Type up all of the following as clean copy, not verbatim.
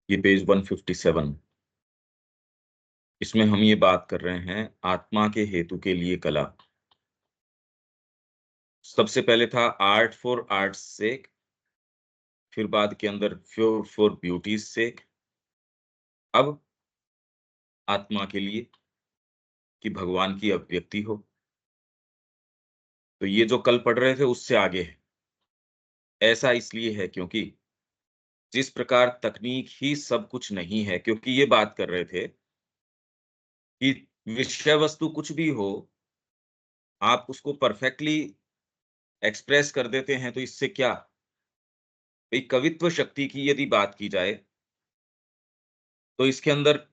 ये पेज 157। इसमें हम ये बात कर रहे हैं आत्मा के हेतु के लिए कला। सबसे पहले था आर्ट फॉर आर्ट्स सेक, फिर बाद के अंदर फ्योर फॉर ब्यूटीज सेक, अब आत्मा के लिए कि भगवान की अभिव्यक्ति हो। तो ये जो कल पढ़ रहे थे उससे आगे है। ऐसा इसलिए है क्योंकि जिस प्रकार तकनीक ही सब कुछ नहीं है, क्योंकि ये बात कर रहे थे कि विषय वस्तु कुछ भी हो, आप उसको परफेक्टली एक्सप्रेस कर देते हैं तो इससे क्या? भाई कवित्व शक्ति की यदि बात की जाए तो इसके अंदर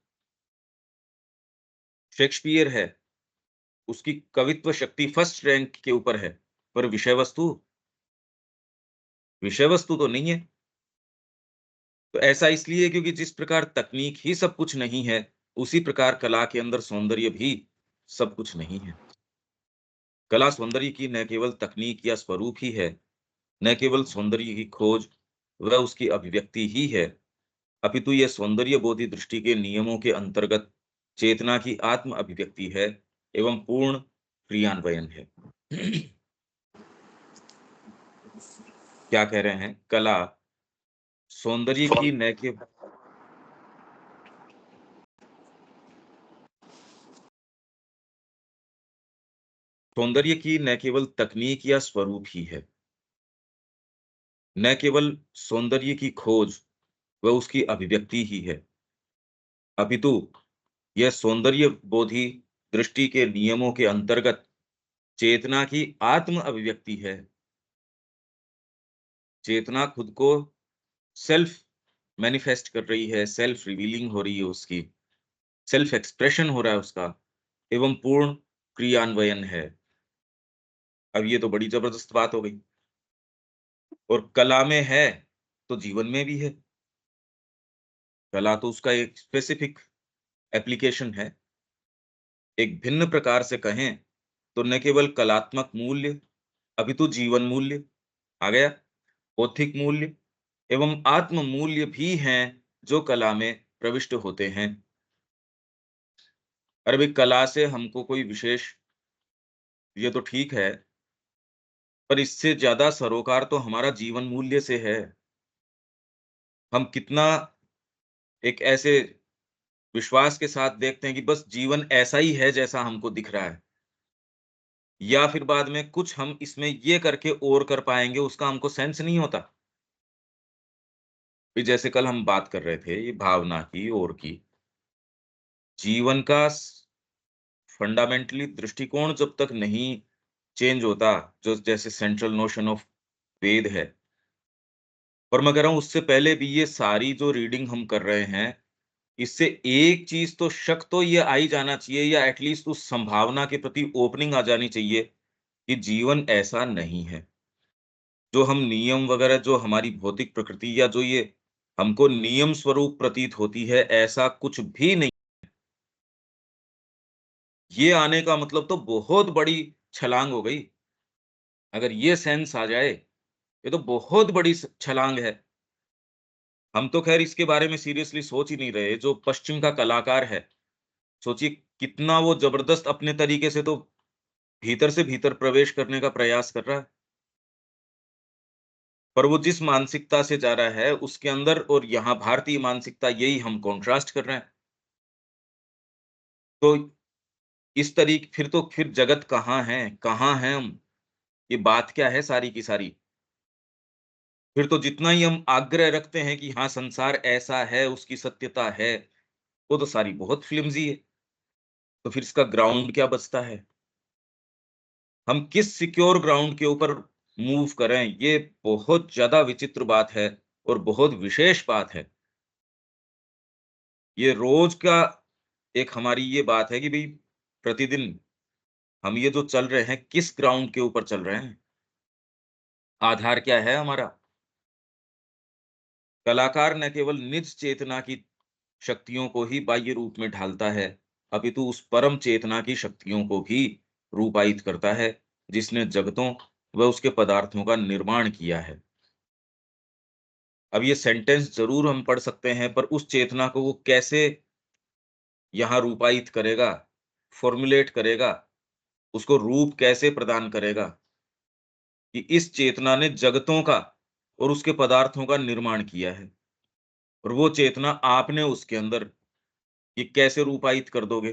शेक्सपियर है, उसकी कवित्व शक्ति फर्स्ट रैंक के ऊपर है, पर विषय वस्तु तो नहीं है। तो ऐसा इसलिए क्योंकि जिस प्रकार तकनीक ही सब कुछ नहीं है, उसी प्रकार कला के अंदर सौंदर्य भी सब कुछ नहीं है। कला सौंदर्य की न केवल तकनीक या स्वरूप ही है, न केवल सौंदर्य की खोज व उसकी अभिव्यक्ति ही है, अपितु यह सौंदर्य बोधि दृष्टि के नियमों के अंतर्गत चेतना की आत्म अभिव्यक्ति है एवं पूर्ण क्रियान्वयन है। क्या कह रहे हैं? कला सौंदर्य की न के सौंदर्य की न केवल तकनीक या स्वरूप ही है, न केवल सौंदर्य की खोज व उसकी अभिव्यक्ति ही है, अपितु यह सौंदर्य बोधि दृष्टि के नियमों के अंतर्गत चेतना की आत्म अभिव्यक्ति है। चेतना खुद को सेल्फ मैनिफेस्ट कर रही है, सेल्फ रिवीलिंग हो रही है, उसकी सेल्फ एक्सप्रेशन हो रहा है उसका, एवं पूर्ण क्रियान्वयन है। अब ये तो बड़ी जबरदस्त बात हो गई। और कला में है तो जीवन में भी है। कला तो उसका एक स्पेसिफिक एप्लीकेशन है। एक भिन्न प्रकार से कहें तो न केवल कलात्मक मूल्य, अपितु जीवन मूल्य आ गया, बौद्धिक मूल्य एवं आत्म मूल्य भी हैं जो कला में प्रविष्ट होते हैं। अरे भाई कला से हमको कोई विशेष, ये तो ठीक है, पर इससे ज्यादा सरोकार तो हमारा जीवन मूल्य से है। हम कितना एक ऐसे विश्वास के साथ देखते हैं कि बस जीवन ऐसा ही है जैसा हमको दिख रहा है, या फिर बाद में कुछ हम इसमें ये करके और कर पाएंगे, उसका हमको सेंस नहीं होता। फिर जैसे कल हम बात कर रहे थे ये भावना की और की, जीवन का फंडामेंटली दृष्टिकोण जब तक नहीं चेंज होता, जो जैसे सेंट्रल नोशन ऑफ वेद है, पर मैं कह रहा हूं उससे पहले भी ये सारी जो रीडिंग हम कर रहे हैं, इससे एक चीज तो शक तो ये आ ही जाना चाहिए, या एटलीस्ट उस संभावना के प्रति ओपनिंग आ जानी चाहिए कि जीवन ऐसा नहीं है। जो हम नियम वगैरह, जो हमारी भौतिक प्रकृति या जो ये हमको नियम स्वरूप प्रतीत होती है, ऐसा कुछ भी नहीं। ये आने का मतलब तो बहुत बड़ी छलांग हो गई। अगर ये सेंस आ जाए, ये तो बहुत बड़ी छलांग है। हम तो खैर इसके बारे में सीरियसली सोच ही नहीं रहे। जो पश्चिम का कलाकार है, सोचिए कितना वो जबरदस्त अपने तरीके से तो भीतर से भीतर प्रवेश करने का प्रयास कर रहा है। पर वो जिस मानसिकता से जा रहा है उसके अंदर और यहाँ भारतीय मानसिकता, यही हम कंट्रास्ट कर रहे हैं। तो इस तरीके फिर जगत कहाँ है, कहाँ हैं हम? ये बात क्या है सारी की सारी? फिर तो जितना ही हम आग्रह रखते हैं कि हाँ संसार ऐसा है, उसकी सत्यता है, वो तो सारी बहुत फ्लिम्सी है। तो फिर इसका ग्राउंड क्या बचता है? हम किस सिक्योर ग्राउंड के ऊपर मूव करें, ये बहुत ज्यादा विचित्र बात है और बहुत विशेष बात है। ये रोज का एक हमारी ये बात है कि भाई प्रतिदिन हम ये जो चल रहे हैं, किस ग्राउंड के ऊपर चल रहे हैं? आधार क्या है हमारा? कलाकार न केवल निज चेतना की शक्तियों को ही बाह्य रूप में ढालता है, अपितु उस परम चेतना की शक्तियों को भी रूपायित करता है, जिसने जगतों व उसके पदार्थों का निर्माण किया है। अब ये सेंटेंस ज़रूर हम पढ़ सकते हैं, पर उस चेतना को वो कैसे यहाँ रूपायित करेगा, फ़ॉर्म्युलेट करेगा, उसको रूप कैसे प्रदान करेगा कि इस चेतना ने जगतों का और उसके पदार्थों का निर्माण किया है। और वो चेतना आपने उसके अंदर ये कैसे रूपायित कर दोगे?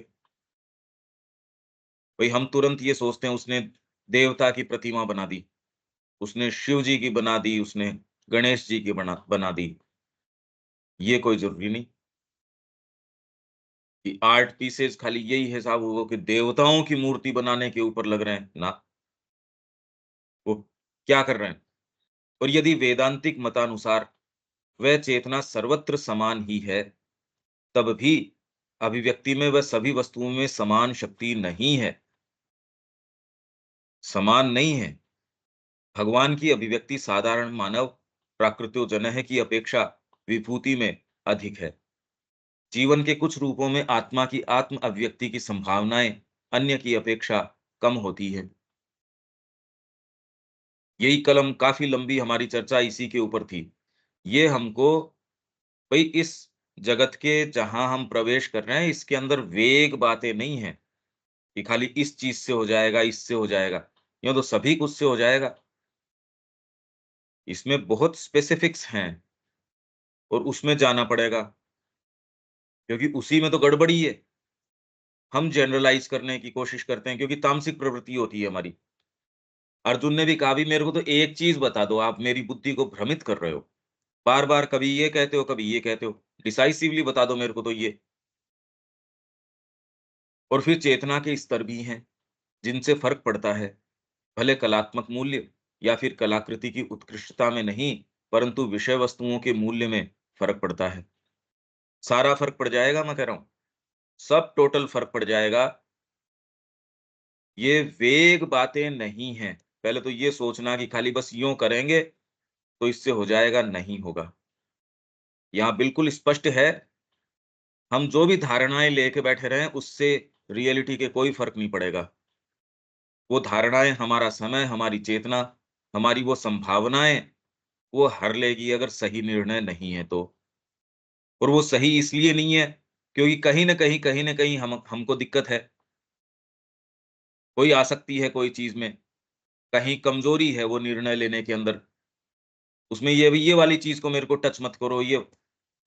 भई हम तुरंत ये सोचते हैं उसने देवता की प्रतिमा बना दी, उसने शिव जी की बना दी, उसने गणेश जी की बना बना दी। ये कोई ज़रूरी नहीं कि आर्ट पीसेज़ खाली यही हिसाब होगा कि देवताओं की मूर्ति बनाने के ऊपर लग रहे हैं, ना, वो क्या कर रहे हैं? और यदि वेदांतिक मतानुसार वह चेतना सर्वत्र समान ही है, तब भी अभिव्यक्ति में वह सभी वस्तुओं में समान शक्ति नहीं है, समान नहीं है। भगवान की अभिव्यक्ति साधारण मानव प्राकृतोजनह की अपेक्षा विभूति में अधिक है। जीवन के कुछ रूपों में आत्मा की आत्म अभिव्यक्ति की संभावनाएं अन्य की अपेक्षा कम होती है। यही कलम काफी लंबी हमारी चर्चा इसी के ऊपर थी। ये हमको भाई इस जगत के जहां हम प्रवेश कर रहे हैं इसके अंदर वेग बातें नहीं है कि खाली इस चीज से हो जाएगा, इससे हो जाएगा। यूं तो सभी कुछ से हो जाएगा। इसमें बहुत स्पेसिफिक्स हैं और उसमें जाना पड़ेगा, क्योंकि उसी में तो गड़बड़ी है। हम जनरलाइज करने की कोशिश करते हैं क्योंकि तामसिक प्रवृत्ति होती है हमारी। अर्जुन ने भी कहा, भी मेरे को तो एक चीज बता दो, आप मेरी बुद्धि को भ्रमित कर रहे हो। बार बार कभी ये कहते हो, कभी ये कहते हो, डिसाइसिवली बता दो मेरे को तो ये। और फिर चेतना के स्तर भी हैं जिनसे फर्क पड़ता है, भले कलात्मक मूल्य या फिर कलाकृति की उत्कृष्टता में नहीं, परंतु विषय वस्तुओं के मूल्य में फर्क पड़ता है। सारा फर्क पड़ जाएगा, मैं कह रहा हूं, सब टोटल फर्क पड़ जाएगा। ये वेग बातें नहीं हैं। पहले तो ये सोचना कि खाली बस यूं करेंगे तो इससे हो जाएगा, नहीं होगा। यहाँ बिल्कुल स्पष्ट है, हम जो भी धारणाएं लेके बैठे रहे उससे रियलिटी के कोई फर्क नहीं पड़ेगा। वो धारणाएं हमारा समय, हमारी चेतना, हमारी वो संभावनाएं वो हर लेगी अगर सही निर्णय नहीं है तो। और वो सही इसलिए नहीं है क्योंकि कहीं न कहीं हम हमको दिक्कत है। कोई आसक्ति है कोई चीज़ में, कहीं कमज़ोरी है वो निर्णय लेने के अंदर। उसमें ये वाली चीज़ को मेरे को टच मत करो, ये।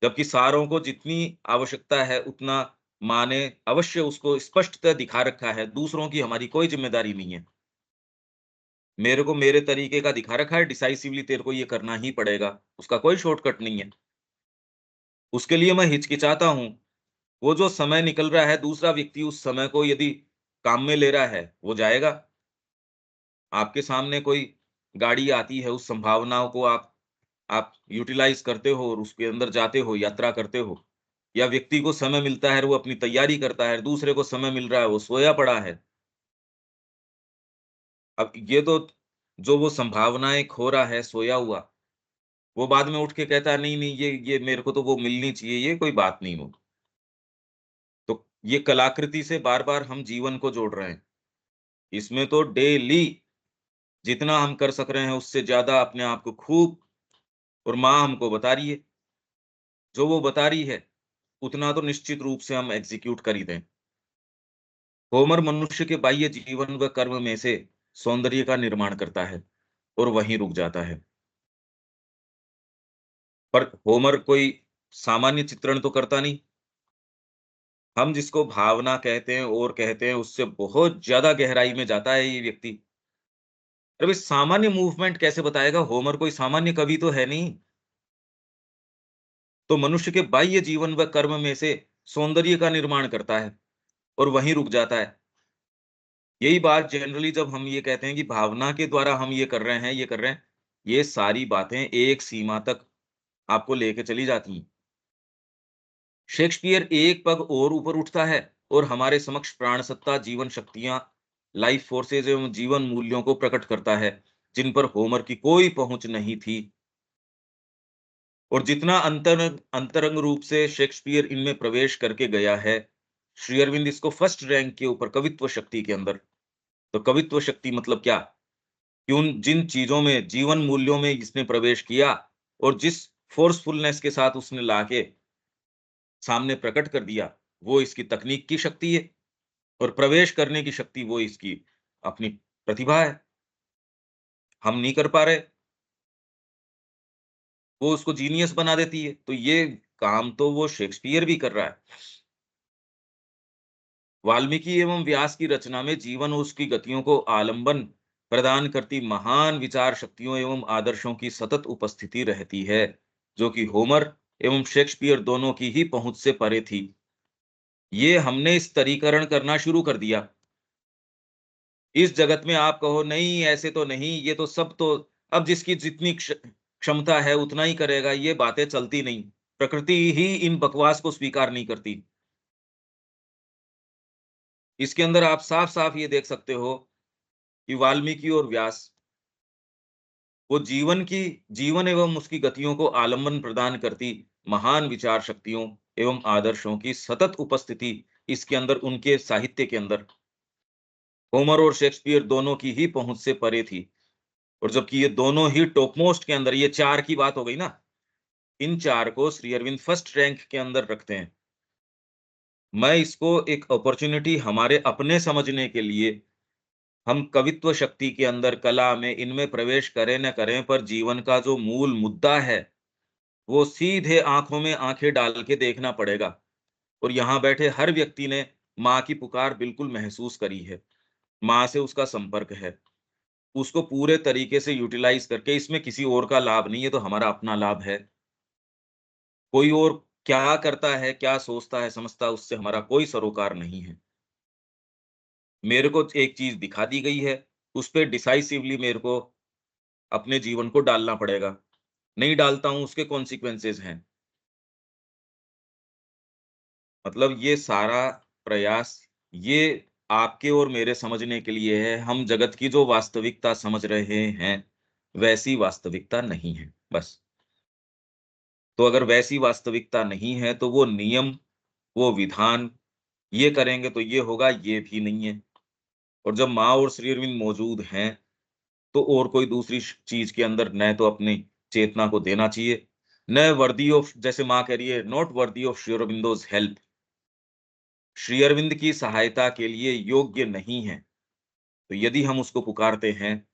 जबकि सारों को जितनी आवश्यकता है उतना माँ ने अवश्य उसको स्पष्टतः दिखा रखा है, दूसरों की हमारी कोई ज़िम्मेदारी नहीं है। मेरे को मेरे तरीके का दिखा रखा है, डिसाइसिवली तेरे को ये करना ही पड़ेगा, उसका कोई शॉर्टकट नहीं है। उसके लिए मैं हिचकिचाता हूँ, वो जो समय निकल रहा है, दूसरा व्यक्ति उस समय को यदि काम में ले रहा है, वो जाएगा। आपके सामने कोई गाड़ी आती है, उस संभावनाओं को आप यूटिलाइज़ करते हो और उसके अंदर जाते हो, यात्रा करते हो। या व्यक्ति को समय मिलता है, वो अपनी तैयारी करता है, दूसरे को समय मिल रहा है, वो सोया पड़ा है। अब ये तो जो वो संभावनाएँ खो रहा है सोया हुआ, वो बाद में उठ के कहता है, नहीं, ये मेरे को तो वो मिलनी चाहिए, ये कोई बात नहीं वो। तो ये कलाकृति से बार-बार हम जीवन को जोड़ रहे हैं। इसमें तो डेली जितना हम कर सक रहे हैं, उससे ज़्यादा अपने आप को खूब। और माँ हमको बता रही है, जो वो बता रही है, उतना तो निश्चित रूप से हम एग्ज़ीक्यूट कर ही दें। होमर मनुष्य के बाह्य जीवन व कर्म में से सौंदर्य का निर्माण करता है और वहीं रुक जाता है। पर होमर कोई सामान्य चित्रण तो करता नहीं। हम जिसको भावना कहते हैं और कहते हैं, उससे बहुत ज़्यादा गहराई में जाता है ये व्यक्ति। अरे भाई, सामान्य मूवमेंट कैसे बताएगा? होमर कोई सामान्य कवि तो है नहीं। तो मनुष्य के बाह्य जीवन व कर्म में से सौंदर्य का निर्माण करता है और वहीं रुक जाता है। यही बात जनरली जब हम ये कहते हैं कि भावना के द्वारा हम ये कर रहे हैं, ये कर रहे हैं, ये सारी बातें एक सीमा तक आपको लेके चली जाती हैं। शेक्सपियर एक पग और ऊपर उठता है और हमारे समक्ष प्राणसत्ता, जीवन शक्तियाँ, लाइफ फोर्सेज़ एवं जीवन मूल्यों को प्रकट करता है, जिन पर होमर की कोई पहुँच नहीं थी। और जितना अंतरंग रूप से शेक्सपियर इनमें प्रवेश करके गया है, श्री अरविंद इसको फर्स्ट रैंक के ऊपर कवित्व शक्ति के अंदर। तो कवित्व शक्ति मतलब क्या? कि उन जिन चीज़ों में, जीवन मूल्यों में इसने प्रवेश किया और जिस फोर्सफुलनेस के साथ उसने लाके सामने प्रकट कर दिया, वो इसकी तकनीक की शक्ति है और प्रवेश करने की शक्ति वो इसकी अपनी प्रतिभा है। हम नहीं कर पा रहे, वो उसको जीनियस बना देती है। तो ये काम तो वो शेक्सपियर भी कर रहा है। वाल्मीकि एवं व्यास की रचना में जीवन और उसकी गतियों को आलंबन प्रदान करती महान विचार शक्तियों एवं आदर्शों की सतत उपस्थिति रहती है, जो कि होमर एवं शेक्सपियर दोनों की ही पहुंच से परे थी। ये हमने इस तरीकरण करना शुरू कर दिया। इस जगत में आप कहो नहीं ऐसे तो नहीं, ये तो सब तो अब जिसकी जितनी क्षमता है उतना ही करेगा, ये बातें चलती नहीं। प्रकृति ही इन बकवास को स्वीकार नहीं करती। इसके अंदर आप साफ-साफ ये देख सकते हो कि वाल्मीकि और व्यास वो जीवन एवं उसकी गतियों को आलंबन प्रदान करती महान विचार शक्तियों एवं आदर्शों की सतत उपस्थिति इसके अंदर उनके साहित्य के अंदर होमर और शेक्सपियर दोनों की ही पहुंच से परे थी। और जबकि ये दोनों ही टॉपमोस्ट के अंदर, ये 4 की बात हो गई ना, इन 4 को श्री अरविंद फर्स्ट रैंक के अंदर रखते हैं। मैं इसको एक अपॉर्च्युनिटी हमारे अपने समझने के लिए, हम कवित्व शक्ति के अंदर, कला में, इनमें प्रवेश करें न करें, पर जीवन का जो मूल मुद्दा है, वो सीधे आँखों में आँखें डाल के देखना पड़ेगा। और यहाँ बैठे हर व्यक्ति ने माँ की पुकार बिल्कुल महसूस करी है। माँ से उसका संपर्क है। उसको पूरे तरीके से यूटिलाइज़ करके, इसमें किसी और का लाभ नहीं है, तो हमारा अपना लाभ है। कोई और क्या करता है, क्या सोचता है, समझता है, उससे हमारा कोई सरोकार नहीं है। मेरे को एक चीज़ दिखा दी गई है, उस पे डिसाइसिवली मेरे को अपने जीवन को डालना पड़ेगा। नहीं डालता हूँ, उसके कॉन्सेक्वेंसेज़ हैं। मतलब ये सारा प्रयास, ये आपके और मेरे समझने के लिए है। हम जगत की जो वास्तविकता समझ रहे हैं, वैसी वास्तविकता नहीं है, बस। तो अगर वैसी वास्तविकता नहीं है, तो वो नियम, वो विधान, ये करेंगे तो ये होगा, ये भी नहीं है। और जब माँ और श्री अरविंद मौजूद हैं, तो और कोई दूसरी चीज़ के अंदर न तो अपनी चेतना को देना चाहिए, न वर्दी ऑफ, जैसे माँ कह रही है, not worthy of Shri Aurobindo's help. Shri Arvind की सहायता के लिए योग्य नहीं है। तो यदि हम उसको पुकारते हैं,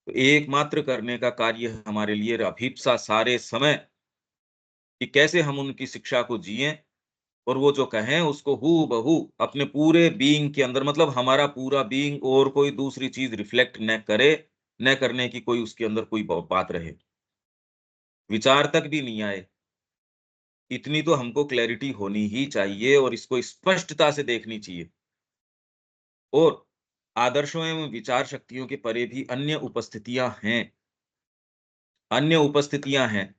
तो एकमात्र करने का कार्य हमारे लिए अभीप्सा सारे समय कि कैसे हम उनकी शिक्षा को जिएँ और वो जो कहें उसको हूबहू अपने पूरे बीइंग के अंदर, मतलब हमारा पूरा बीइंग और कोई दूसरी चीज़ रिफ्लेक्ट न करे, न करने की कोई उसके अंदर कोई बात रहे। विचार तक भी नहीं आए। इतनी तो हमको क्लैरिटी होनी ही चाहिए और इसको स्पष्टता से देखनी चाहिए। और आदर्शों एवं विचार शक्तियों के परे भी अन्य उपस्थितियाँ हैं,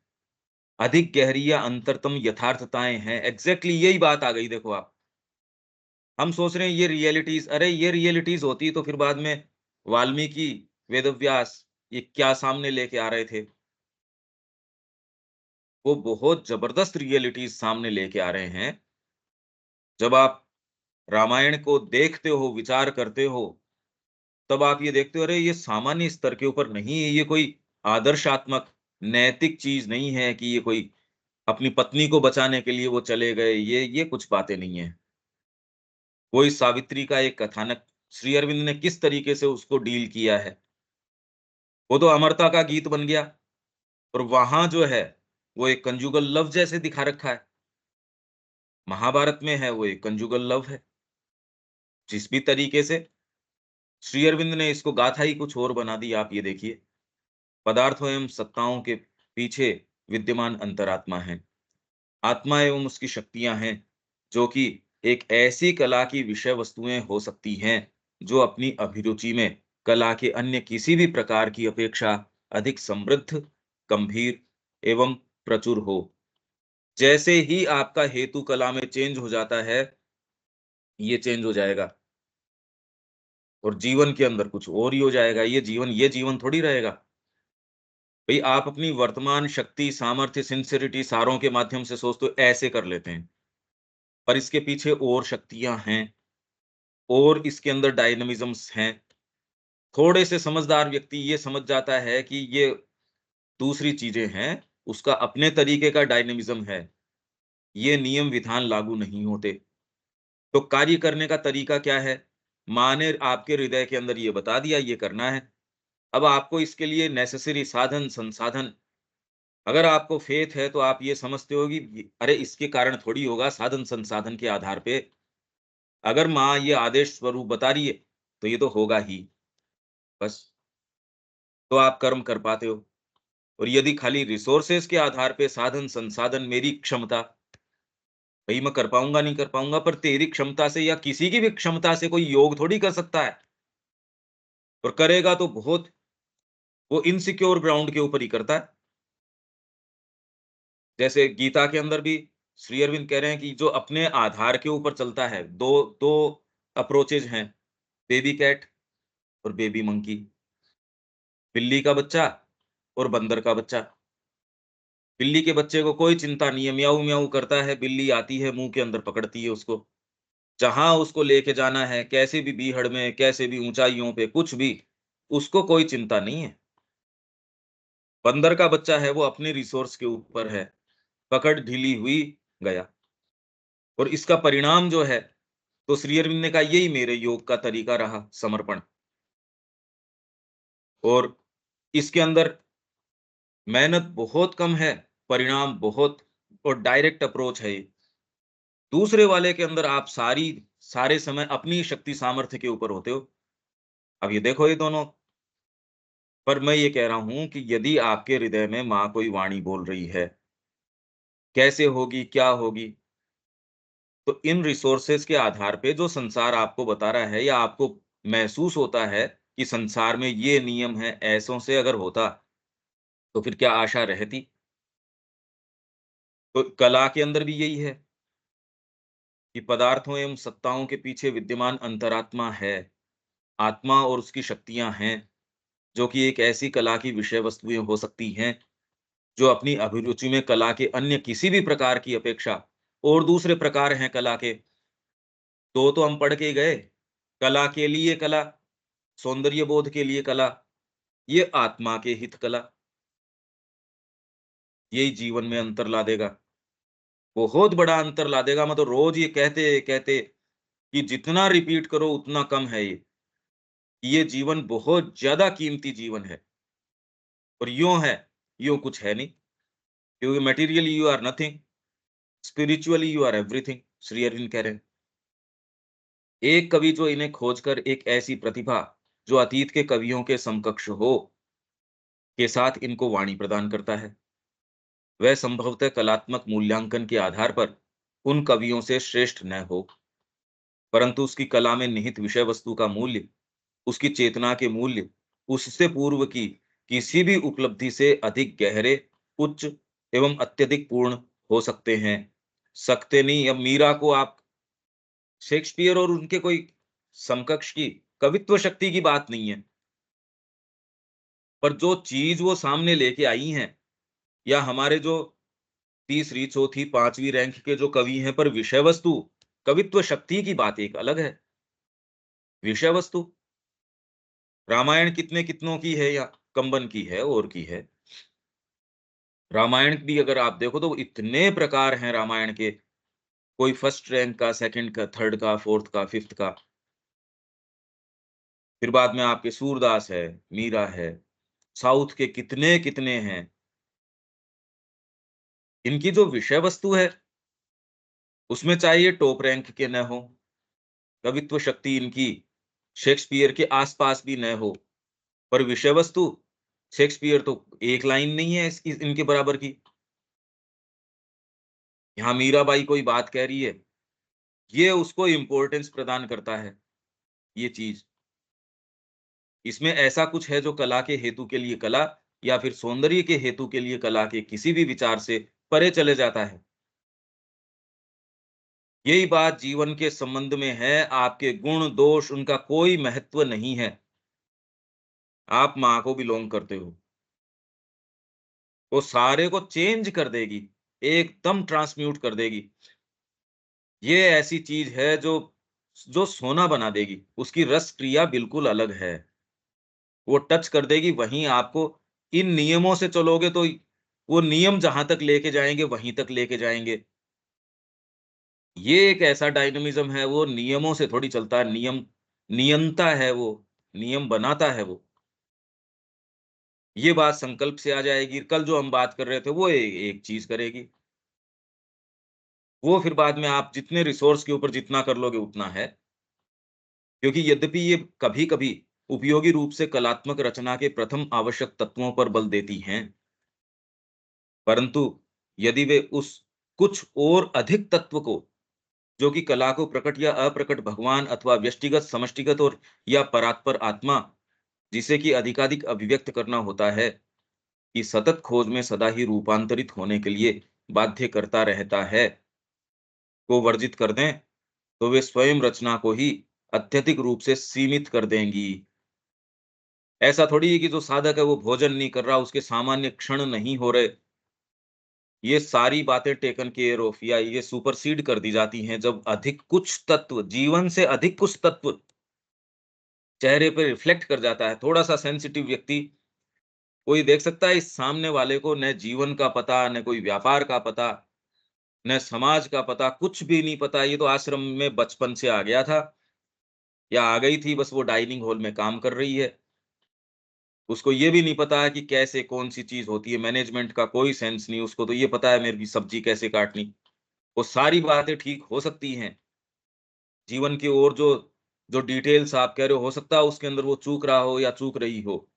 अधिक गहरी या अंतरतम यथार्थताएँ हैं। एग्ज़ैक्टली यही बात आ गई, देखो आप। हम सोच रहे हैं ये रियलिटीज़, अरे ये रियलिटीज़ होती तो फिर बाद में वाल्मीकि, वेदव्यास ये क्या सामने लेके आ रहे थे? वो बहुत ज़बरदस्त रियलिटीज़ सामने लेके आ रहे हैं। जब आप रामायण को देखते हो, विचार करते हो, तब आप ये देखते हो, अरे ये सामान्य स्तर के ऊपर नहीं है, ये कोई आदर्शात्मक, नैतिक चीज़ नहीं है कि ये कोई अपनी पत्नी को बचाने के लिए वो चले गए, ये कुछ बातें नहीं है। कोई सावित्री का एक कथानक श्री अरविंद ने किस तरीके से उसको डील किया है, वो तो अमरता का गीत बन गया। और वहाँ जो है, वो एक कंजुगल लव जैसे दिखा रखा है। महाभारत में है, वो एक कंजुगल लव है। जिस भी तरीके से श्री अरविंद ने इसको गाथा ही कुछ और बना दी, आप ये देखिए। पदार्थों एवं सत्ताओं के पीछे विद्यमान अंतरात्मा है। आत्मा एवं उसकी शक्तियाँ हैं, जो कि एक ऐसी कला की विषय वस्तुएँ हो सकती हैं, जो अपनी अभिरुचि में कला के अन्य किसी भी प्रकार की अपेक्षा अधिक समृद्ध, गंभीर एवं प्रचुर हो। जैसे ही आपका हेतु कला में चेंज हो जाता है, ये चेंज हो जाएगा और जीवन के अंदर कुछ और ही हो जाएगा। ये जीवन थोड़ी रहेगा। भई आप अपनी वर्तमान शक्ति, सामर्थ्य, सिंसेरिटी सारों के माध्यम से सोच तो ऐसे कर लेते हैं। पर इसके पीछे और शक्तियाँ हैं और इसके अंदर डायनामिज़म्स हैं। थोड़े से समझदार व्यक्ति ये समझ जाता है कि ये दूसरी चीज़ें हैं, उसका अपने तरीके का डायनेमिज्म है। ये नियम विधान लागू नहीं होते। तो कार्य करने का तरीका क्या है? माँ ने आपके हृदय के अंदर ये बता दिया, ये करना है। अब आपको इसके लिए नेसेसरी साधन, संसाधन, अगर आपको फेथ है तो आप ये समझते हो कि अरे इसके कारण थोड़ी होगा, साधन संसाधन के आधार पे। अगर माँ ये आदेश स्वरूप बता रही है, तो ये तो होगा ही, बस। तो आप कर्म कर पाते हो। और यदि खाली रिसोर्सेज के आधार पे साधन, संसाधन, मेरी क्षमता, भई मैं कर पाऊँगा, नहीं कर पाऊँगा, पर तेरी क्षमता से या किसी की भी क्षमता से कोई योग थोड़ी कर सकता है। और करेगा तो बहुत वो इनसिक्योर ग्राउंड के ऊपर ही करता है। जैसे गीता के अंदर भी श्री अरविंद कह रहे हैं कि जो अपने आधार के ऊपर चलता है, 2 अप्रोचेज़ हैं, बेबी कैट और बेबी मंकी, बिल्ली का बच्चा और बंदर का बच्चा। बिल्ली के बच्चे को कोई चिंता नहीं है, म्याऊँ-म्याऊँ करता है, बिल्ली आती है, मुँह के अंदर पकड़ती है उसको। जहाँ उसको लेके जाना है, कैसे भी बीहड़ में, कैसे भी ऊँचाइयों पे, कुछ भी, उसको कोई चिंता नहीं है। बंदर का बच्चा है, वो अपने रिसोर्स के ऊपर है, पकड़ ढीली हुई, गया। और इसका परिणाम जो है, तो श्री अरविंद ने कहा यही मेरे योग का तरीका रहा, समर्पण। और इसके अंदर मेहनत बहुत कम है, परिणाम बहुत, और डायरेक्ट अप्रोच है ये। दूसरे वाले के अंदर आप सारे समय अपनी शक्ति सामर्थ्य के ऊपर होते हो। अब ये देखो ये दोनों, पर मैं ये कह रहा हूँ कि यदि आपके हृदय में माँ कोई वाणी बोल रही है, कैसे होगी, क्या होगी? तो इन रिसोर्सेज़ के आधार पे जो संसार आपको बता रहा है या आपको महसूस होता है कि संसार में ये नियम है, ऐसों से अगर होता, तो फिर क्या आशा रहती? तो कला के अंदर भी यही है कि पदार्थों एवं सत्ताओं के पीछे विद्यमान अंतरात्मा है, आत्मा और उसकी शक्तियाँ हैं, जो कि एक ऐसी कला की विषय वस्तुएँ हो सकती हैं, जो अपनी अभिरुचि में कला के अन्य किसी भी प्रकार की अपेक्षा, और दूसरे प्रकार हैं कला के, 2 तो हम पढ़ के ही गए। कला के लिए कला, सौंदर्य बोध के लिए कला, ये आत्मा के हित कला, यही जीवन में अंतर ला देगा। बहुत बड़ा अंतर ला देगा। मैं तो रोज़ ये कहते-कहते कि जितना रिपीट करो उतना कम है ये। ये जीवन बहुत ज़्यादा कीमती जीवन है, और यूँ है, यूँ कुछ है नहीं, क्योंकि materially you are nothing, spiritually you are everything, Shri Aurobindo कह रहे हैं। एक कवि जो इन्हें खोजकर एक ऐसी प्रतिभा, जो अतीत के कवियों के समकक्ष हो, के साथ इनको वाणी प्रदान करता है। वह संभवतः कलात्मक मूल्यांकन के आधार पर उन कवियों से श्रेष्ठ न हो, परंतु उसकी कला में निहित विषय वस्तु का मूल्य, उसकी चेतना के मूल्य, उससे पूर्व की किसी भी उपलब्धि से अधिक गहरे, उच्च एवं अत्यधिक पूर्ण हो सकते हैं। सकते नहीं, अब मीरा को आप शेक्सपियर और उनके कोई समकक्ष की कवित्व शक्ति की बात नहीं है, पर जो चीज़ वो सामने लेके आई हैं, या हमारे जो तीसरी, चौथी, 5वीं रैंक के जो कवि हैं, पर विषय वस्तु, कवित्व शक्ति की बात एक अलग है। विषय वस्तु, रामायण कितनों की है, या कंबन की है, और की है। रामायण भी अगर आप देखो तो इतने प्रकार हैं रामायण के, कोई फर्स्ट रैंक का, सेकंड का, थर्ड का, फोर्थ का, फिफ्थ का। फिर बाद में आपके सूरदास है, मीरा है, साउथ के कितने-कितने हैं। इनकी जो विषय वस्तु है, उसमें चाहे ये टॉप रैंक के न हो, कवित्व शक्ति इनकी शेक्सपियर के आस-पास भी न हो, पर विषय वस्तु, शेक्सपियर तो एक लाइन नहीं है इसकी इनके बराबर की। यहाँ मीराबाई कोई बात कह रही है, ये उसको इम्पोर्टेंस प्रदान करता है, ये चीज़। इसमें ऐसा कुछ है जो कला के हेतु के लिए कला, या फिर सौंदर्य के हेतु के लिए कला के किसी भी विचार से परे चले जाता है। यही बात जीवन के संबंध में है, आपके गुण, दोष, उनका कोई महत्व नहीं है। आप माँ को बिलॉन्ग करते हो, वो सारे को चेंज कर देगी, एकदम ट्रांसम्यूट कर देगी। ये ऐसी चीज़ है जो जो सोना बना देगी, उसकी रस क्रिया बिल्कुल अलग है। वो टच कर देगी, वहीं आपको इन नियमों से चलोगे तो वो नियम जहां तक लेके जाएंगे वहीं तक लेके जाएंगे। ये एक ऐसा डायनामिज्म है, वो नियमों से थोड़ी चलता है, नियंता है वो, नियम बनाता है वो। ये बात संकल्प से आ जाएगी, कल जो हम बात कर रहे थे वो एक चीज करेगी। वो फिर बाद में आप जितने रिसोर्स के ऊपर जितना कर लोगे उतना है। क्योंकि यद्यपि ये कभी-कभी उपयोगी रूप से कलात्मक रचना के प्रथम आवश्यक तत्वों पर बल देती हैं, परंतु यदि वे उस कुछ और अधिक तत्व को, जो कि कला को प्रकट या अप्रकट भगवान अथवा व्यष्टिगत, समष्टिगत और या परात्पर आत्मा, जिसे कि अधिकाधिक अभिव्यक्त करना होता है, कि सतत खोज में सदा ही रूपांतरित होने के लिए बाध्य करता रहता है, को वर्जित कर दें, तो वे स्वयं रचना को ही अत्यधिक रूप से सीमित कर देंगी। ऐसा थोड़ी है कि जो साधक है वो भोजन नहीं कर रहा, उसके सामान्य क्षण नहीं हो रहे। ये सारी बातें टेकन केयर ऑफ या ये सुपरसीड कर दी जाती हैं जब अधिक कुछ तत्व, जीवन से अधिक कुछ तत्व चेहरे पे रिफ्लेक्ट कर जाता है। थोड़ा-सा सेंसिटिव व्यक्ति, कोई देख सकता है इस सामने वाले को न जीवन का पता, न कोई व्यापार का पता, न समाज का पता, कुछ भी नहीं पता। ये तो आश्रम में बचपन से आ गया था या आ गई थी, बस वो डाइनिंग हॉल में काम कर रही है। उसको ये भी नहीं पता है कि कैसे कौन-सी चीज़ होती है, मैनेजमेंट का कोई सेंस नहीं, उसको तो ये पता है मेरी सब्ज़ी कैसे काटनी। वो सारी बातें ठीक हो सकती हैं। जीवन की और जो जो डिटेल्स आप कह रहे हो सकता है उसके अंदर वो चूक रहा हो या चूक रही हो।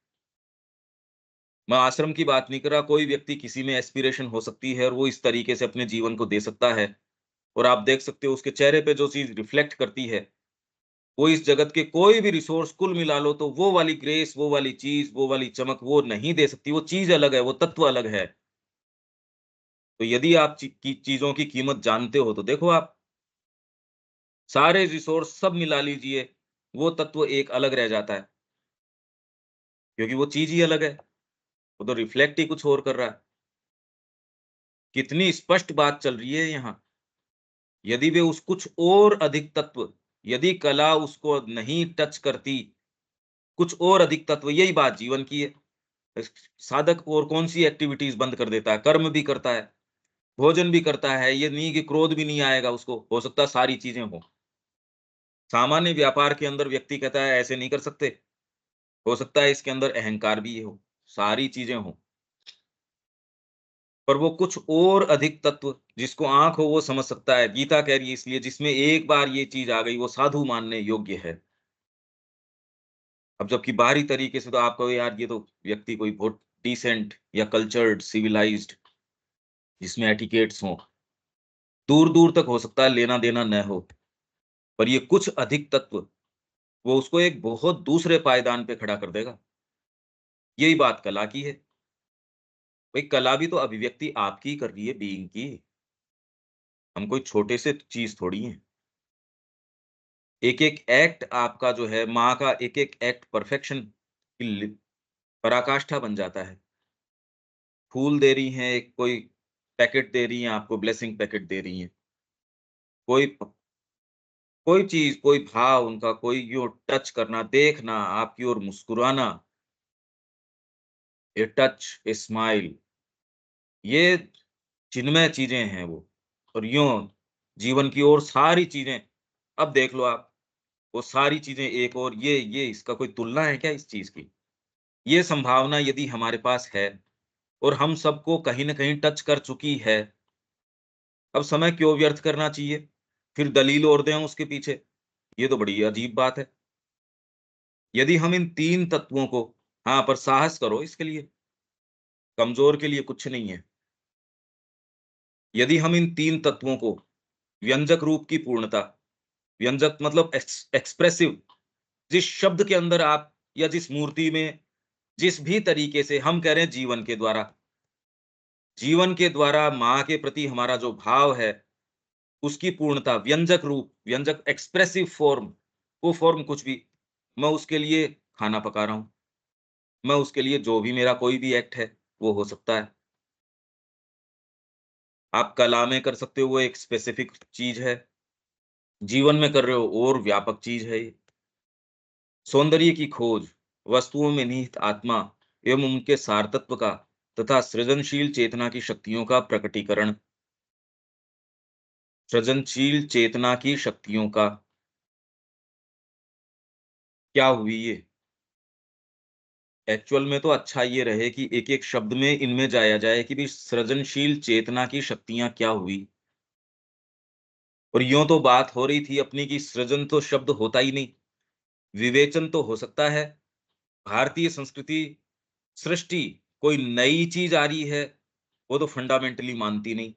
मैं आश्रम की बात नहीं कर रहा, कोई व्यक्ति किसी में एस्पिरेशन हो सकती है और वो इस तरीके से अपने जीवन को दे सकता है। और आप देख सकते हो उसके चेहरे पे जो चीज़ रिफ्लेक्ट करती है, वो इस जगत के कोई भी रिसोर्स कुल मिला लो तो वो वाली ग्रेस, वो वाली चीज़, वो वाली चमक वो नहीं दे सकती। वो चीज़ अलग है, वो तत्व अलग है। तो यदि आप चीज़ों की कीमत जानते हो तो देखो आप, सारे रिसोर्स सब मिला लीजिए, वो तत्व एक अलग रह जाता है, क्योंकि वो चीज़ ही अलग है, वो तो रिफ्लेक्ट ही कुछ और कर रहा है। कितनी स्पष्ट बात चल रही है यहाँ। यदि वे उस कुछ और अधिक तत्व, यदि कला उसको नहीं टच करती, कुछ और अधिक तत्व, यही बात जीवन की है। इस साधक और कौन-सी एक्टिविटीज़ बंद कर देता है, कर्म भी करता है, भोजन भी करता है, ये नहीं कि क्रोध भी नहीं आएगा उसको, हो सकता है सारी चीज़ें हों। सामान्य व्यापार के अंदर व्यक्ति कहता है ऐसे नहीं कर सकते, हो सकता है इसके अंदर अहंकार भी हो, सारी चीज़ें हों, पर वो कुछ और अधिक तत्व जिसको आँख हो वो समझ सकता है। गीता कह रही है इसलिए, जिसमें एक बार ये चीज़ आ गई वो साधु मानने योग्य है। अब जबकि बाहरी तरीके से तो आप कहो यार ये तो व्यक्ति कोई बहुत डिसेंट या कल्चर्ड, सिविलाइज्ड, जिसमें एटिकेट्स हों, दूर-दूर तक हो सकता है लेना-देना न हो, पर ये कुछ अधिक तत्व, वो उसको एक बहुत दूसरे पायदान पे खड़ा कर देगा। यही बात कला की है। भई कला भी तो अभिव्यक्ति आपकी ही कर रही है बीइंग की। हम कोई छोटे से चीज़ थोड़ी हैं। एक-एक एक्ट आपका जो है, माँ का एक-एक एक्ट परफेक्शन की पराकाष्ठा बन जाता है। फूल दे रही हैं, एक कोई पैकेट दे रही हैं आपको, ब्लेसिंग पैकेट दे रही हैं। कोई प कोई चीज़, कोई भाव उनका, कोई यूँ टच करना, देखना, आपकी ओर मुस्कुराना, ए टच, ए स्माइल, ये चिन्मय चीज़ें हैं वो। और यूँ जीवन की और सारी चीज़ें, अब देख लो आप, वो सारी चीज़ें एक और, ये इसका कोई तुलना है क्या इस चीज़ की? ये संभावना यदि हमारे पास है और हम सबको कहीं न कहीं टच कर चुकी है, अब समय क्यों व्यर्थ करना चाहिए? फिर दलील और दें उसके पीछे, ये तो बड़ी अजीब बात है। यदि हम इन 3 तत्वों को, हाँ, पर साहस करो इसके लिए, कमज़ोर के लिए कुछ नहीं है। यदि हम इन 3 तत्वों को व्यंजक रूप की पूर्णता, व्यंजक मतलब एक्सप्रेसिव, जिस शब्द के अंदर आप या जिस मूर्ति में, जिस भी तरीके से हम कह रहे हैं जीवन के द्वारा माँ के प्रति हमारा जो भाव है, उसकी पूर्णता, व्यंजक रूप, व्यंजक एक्सप्रेसिव फ़ॉर्म, वो फ़ॉर्म कुछ भी, मैं उसके लिए खाना पका रहा हूँ, मैं उसके लिए जो भी मेरा कोई भी एक्ट है, वो हो सकता है। आप कला में कर सकते हो, वो एक स्पेसिफिक चीज़ है, जीवन में कर रहे हो और व्यापक चीज़ है ये। सौंदर्य की खोज, वस्तुओं में निहित आत्मा एवं उनके सारतत्व का तथा सृजनशील चेतना की शक्तियों का प्रकटीकरण। सृजनशील चेतना की शक्तियों का क्या हुई ये? एक्चुअल में तो अच्छा ये रहे कि एक-एक शब्द में इनमें जाया जाए कि भई सृजनशील चेतना की शक्तियाँ क्या हुई? और यूँ तो बात हो रही थी अपनी कि सृजन तो शब्द होता ही नहीं, विवेचन तो हो सकता है। भारतीय संस्कृति, सृष्टि कोई नई चीज़ आ रही है, वो तो फंडामेंटली मानती नहीं,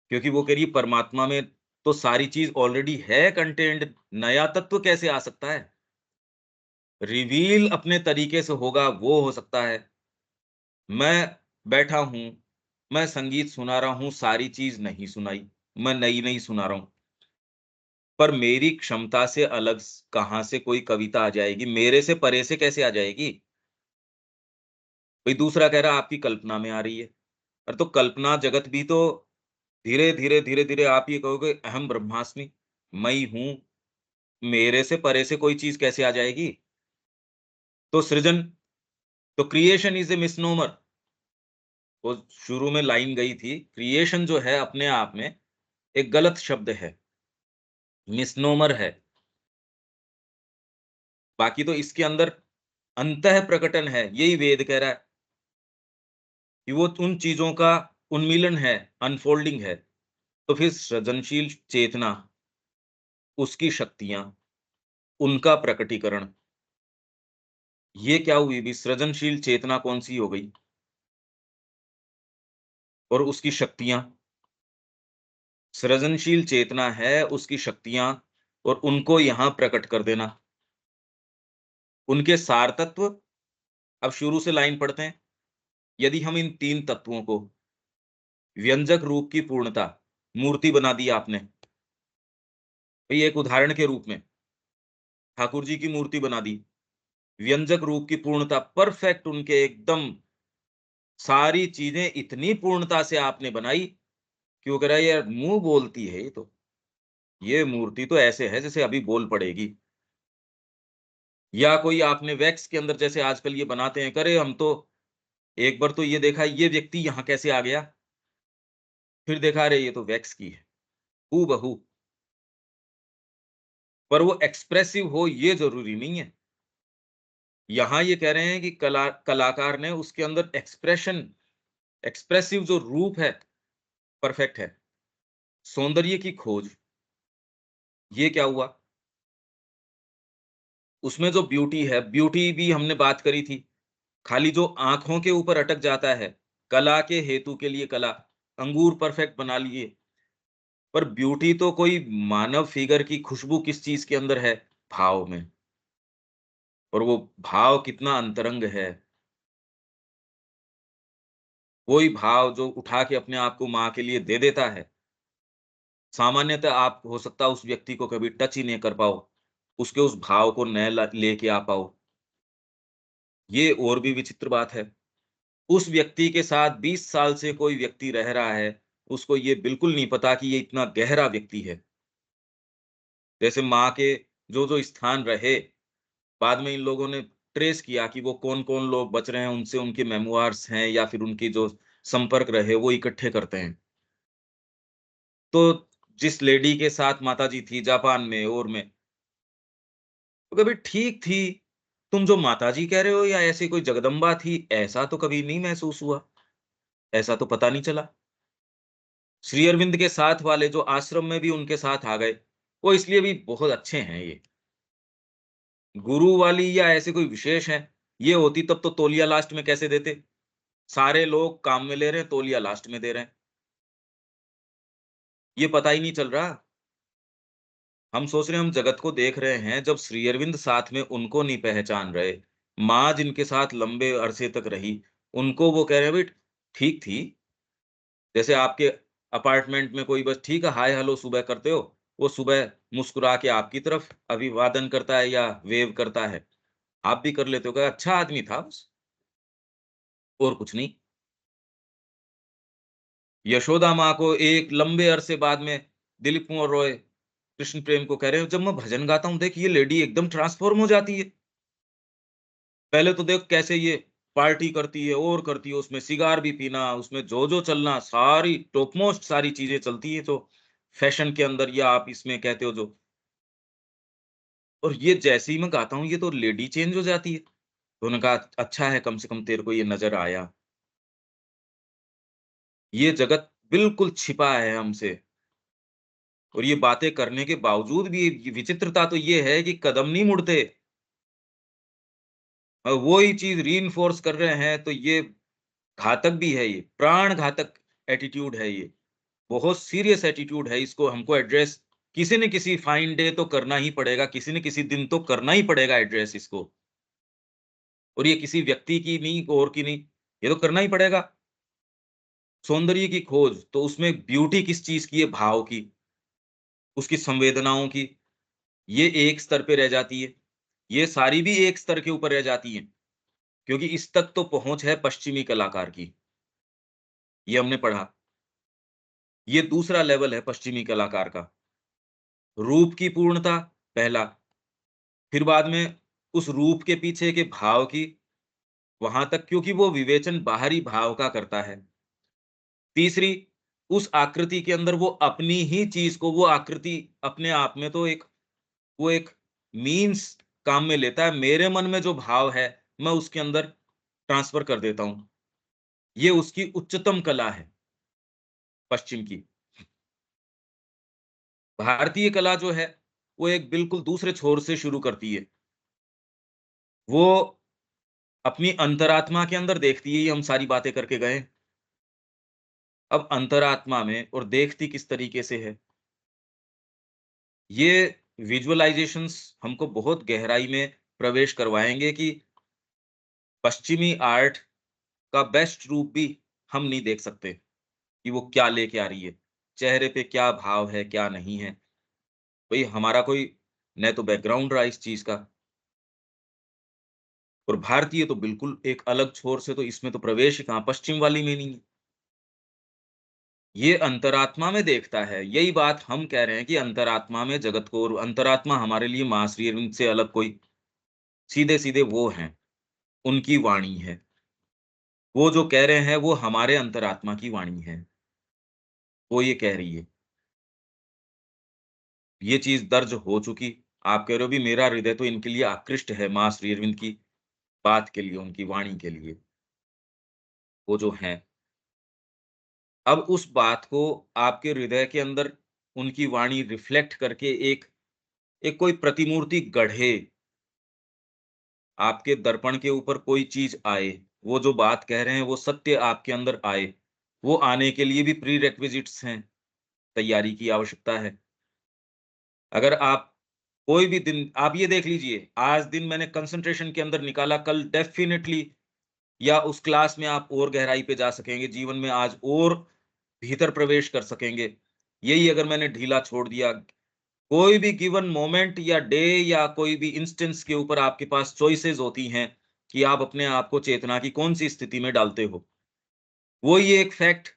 क्योंकि वो कह रही है परमात्मा में तो सारी चीज़ ऑलरेडी है कंटेंड, नया तत्व कैसे आ सकता है? रिवील अपने तरीके से होगा, वो हो सकता है। मैं बैठा हूँ, मैं संगीत सुना रहा हूँ, सारी चीज़ नहीं सुनाई, मैं नई-नई सुना रहा हूँ। पर मेरी क्षमता से अलग कहाँ से कोई कविता आ जाएगी, मेरे से परे से कैसे आ जाएगी? कोई दूसरा कह रहा है आपकी कल्पना में आ रही है। अरे तो कल्पना जगत भी तो धीरे-धीरे, धीरे-धीरे आप ये कहोगे अहम ब्रह्मास्मि, मैं ही हूँ, मेरे से परे से कोई चीज़ कैसे आ जाएगी? तो सृजन तो क्रिएशन इज़ ए मिसनोमर। वो शुरू में लाइन गई थी, क्रिएशन जो है अपने आप में एक गलत शब्द है, मिसनोमर है। बाकी तो इसके अंदर अंतः प्रकटन है, यही वेद कह रहा है कि वो उन चीज़ों का उन्मीलन है, अनफोल्डिंग है। तो फिर सृजनशील चेतना, उसकी शक्तियाँ, उनका प्रकटीकरण, ये क्या हुई अभी सृजनशील चेतना कौन-सी हो गई? और उसकी शक्तियाँ, सृजनशील चेतना है, उसकी शक्तियाँ और उनको यहाँ प्रकट कर देना। उनके सार तत्व, अब शुरू से लाइन पढ़ते हैं। यदि हम इन 3 तत्वों को व्यंजक रूप की पूर्णता, मूर्ति बना दी आपने। भई एक उदाहरण के रूप में ठाकुर जी की मूर्ति बना दी। व्यंजक रूप की पूर्णता परफेक्ट उनके एकदम सारी चीज़ें इतनी पूर्णता से आपने बनाई कि वो कह रहा है यार मुँह बोलती है ये तो। ये मूर्ति तो ऐसे है जैसे अभी बोल पड़ेगी। या कोई आपने वैक्स के अंदर जैसे आजकल ये बनाते हैं, करे हम तो एक बार तो ये देखा ये व्यक्ति यहाँ कैसे आ गया? फिर देखा अरे ये तो वैक्स की है, हूबहू। पर वो एक्सप्रेसिव हो ये ज़रूरी नहीं है। यहाँ ये कह रहे हैं कि कलाकार ने उसके अंदर एक्सप्रेसिव जो रूप है, परफेक्ट है। सौंदर्य की खोज, ये क्या हुआ? उसमें जो ब्यूटी है, ब्यूटी भी हमने बात करी थी। खाली जो आँखों के ऊपर अटक जाता है, कला के हेतु के लिए कला, अंगूर परफेक्ट बना लिए, पर ब्यूटी तो कोई मानव फिगर की खुशबू किस चीज़ के अंदर है? भाव में। और वो भाव कितना अंतरंग है। वही भाव जो उठा के अपने आप को माँ के लिए दे देता है। सामान्यतः आप हो सकता है उस व्यक्ति को कभी टच ही नहीं कर पाओ, उसके उस भाव को न ल लेके आ पाओ। ये और भी विचित्र बात है। उस व्यक्ति के साथ 20 साल से कोई व्यक्ति रह रहा है, उसको ये बिल्कुल नहीं पता कि ये इतना गहरा व्यक्ति है। जैसे माँ के जो-जो स्थान रहे, बाद में इन लोगों ने ट्रेस किया कि वो कौन-कौन लोग बच रहे हैं, उनसे उनके मेमोइर्स हैं या फिर उनकी जो संपर्क रहे, वो इकट्ठे करते हैं। तो जिस लेडी के साथ माताजी थी जापान में और में, तो कभी ठीक थी, तुम जो माताजी कह रहे हो या ऐसी कोई जगदम्बा थी, ऐसा तो कभी नहीं महसूस हुआ, ऐसा तो पता नहीं चला। श्री अरविंद के साथ वाले जो आश्रम में भी उनके साथ आ गए, वो इसलिए भी बहुत अच्छे हैं ये। गुरु वाली या ऐसे कोई विशेष हैं, ये होती तब तो तौलिया लास्ट में कैसे देते? सारे लोग काम में ले रहे हैं, तौलिया लास्ट में दे रहे हैं। ये पता ही नहीं चल रहा। हम सोच रहे हैं हम जगत को देख रहे हैं, जब श्री अरविंद साथ में उनको नहीं पहचान रहे, माँ जिनके साथ लंबे अरसे तक रही, उनको वो कह रहे हैं, "भई ठीक थी।" जैसे आपके अपार्टमेंट में कोई बस ठीक है, हाय हेलो सुबह करते हो, वो सुबह मुस्कुरा के आपकी तरफ अभिवादन करता है या वेव करता है। आप भी कर लेते हो, कहा अच्छा आदमी था बस, और कुछ नहीं। यशोदा माँ को एक लंबे अरसे बाद में दिलीप कुमार रॉय कृष्ण प्रेम को कह रहे हो, जब मैं भजन गाता हूँ, देख ये लेडी एकदम ट्रांसफॉर्म हो जाती है। पहले तो देख कैसे ये पार्टी करती है और करती है, उसमें सिगार भी पीना, उसमें जो-जो चलना, सारी टॉप मोस्ट सारी चीज़ें चलती हैं, तो फैशन के अंदर या आप इसमें कहते हो जो, और ये जैसे ही मैं गाता हूँ, ये तो लेडी चेंज हो जाती है। तो उन्होंने कहा, "अच्छा है, कम से कम तेरे को ये नज़र आया। ये जगत बिल्कुल छिपा है हमसे, और ये बातें करने के बावजूद भी ये विचित्रता तो ये है कि कदम नहीं मुड़ते। वो ही चीज़ रीइन्फोर्स कर रहे हैं, तो ये घातक भी है ये, प्राण घातक एटीट्यूड है ये। बहुत सीरियस एटीट्यूड है, इसको हमको एड्रेस किसी न किसी फाइन डे तो करना ही पड़ेगा, किसी न किसी दिन तो करना ही पड़ेगा एड्रेस इसको। और ये किसी व्यक्ति की नहीं और की नहीं, ये तो करना ही पड़ेगा। सौंदर्य की खोज, तो उसमें ब्यूटी किस चीज़ की है? भाव की, उसकी संवेदनाओं की, ये एक स्तर पे रह जाती है। ये सारी भी एक स्तर के ऊपर रह जाती हैं, क्योंकि इस तक तो पहुँच है पश्चिमी कलाकार की, ये हमने पढ़ा। ये दूसरा लेवल है पश्चिमी कलाकार का। रूप की पूर्णता पहला, फिर बाद में उस रूप के पीछे के भाव की, वहाँ तक क्योंकि वो विवेचन बाहरी भाव का करता है। तीसरी, उस आकृति के अंदर वो अपनी ही चीज़ को, वो आकृति अपने आप में तो एक, वो एक मीन्स काम में लेता है। मेरे मन में जो भाव है, मैं उसके अंदर ट्रांसफ़र कर देता हूँ। ये उसकी उच्चतम कला है, पश्चिम की। भारतीय कला जो है, वो एक बिल्कुल दूसरे छोर से शुरू करती है। वो अपनी अंतरात्मा के अंदर देखती है, ये हम सारी बातें करके गए। अब अंतरात्मा में और देखती किस तरीके से है, ये विजुअलाइज़ेशंस हमको बहुत गहराई में प्रवेश करवाएँगे कि पश्चिमी आर्ट का बेस्ट रूप भी हम नहीं देख सकते, कि वो क्या लेके आ रही है। चेहरे पे क्या भाव है, क्या नहीं है। भई हमारा कोई न तो बैकग्राउंड रहा इस चीज़ का, और भारतीय तो बिल्कुल एक अलग छोर से, तो इसमें तो प्रवेश ही कहाँ, पश्चिम वाली में नहीं है। ये अंतरात्मा में देखता है, यही बात हम कह रहे हैं कि अंतरात्मा में जगत को, और अंतरात्मा हमारे लिए माँ श्री अरविंद से अलग कोई, सीधे-सीधे वो हैं, उनकी वाणी है। वो जो कह रहे हैं वो हमारे अंतरात्मा की वाणी है, वो ये कह रही है। ये चीज़ दर्ज हो चुकी, आप कह रहे हो भी मेरा हृदय तो इनके लिए आकृष्ट है माँ श्री अरविंद की बात के लिए, उनकी वाणी के लिए, वो जो हैं। अब उस बात को आपके हृदय के अंदर उनकी वाणी रिफ्लेक्ट करके एक एक कोई प्रतिमूर्ति गढ़े, आपके दर्पण के ऊपर कोई चीज़ आए, वो जो बात कह रहे हैं वो सत्य आपके अंदर आए, वो आने के लिए भी प्रीरेक्विज़िट्स हैं, तैयारी की आवश्यकता है। अगर आप कोई भी दिन आप ये देख लीजिए, आज दिन मैंने कंसंट्रेशन के अंदर निकाला, कल डेफ़िनिटली या उस क्लास में आप और गहराई पे जा सकेंगे, जीवन में आज और भीतर प्रवेश कर सकेंगे। यही अगर मैंने ढीला छोड़ दिया, कोई भी गिवन मोमेंट या डे या कोई भी इंस्टेंस के ऊपर आपके पास चॉइसेस होती हैं कि आप अपने आप को चेतना की कौन-सी स्थिति में डालते हो। वो ही एक फैक्ट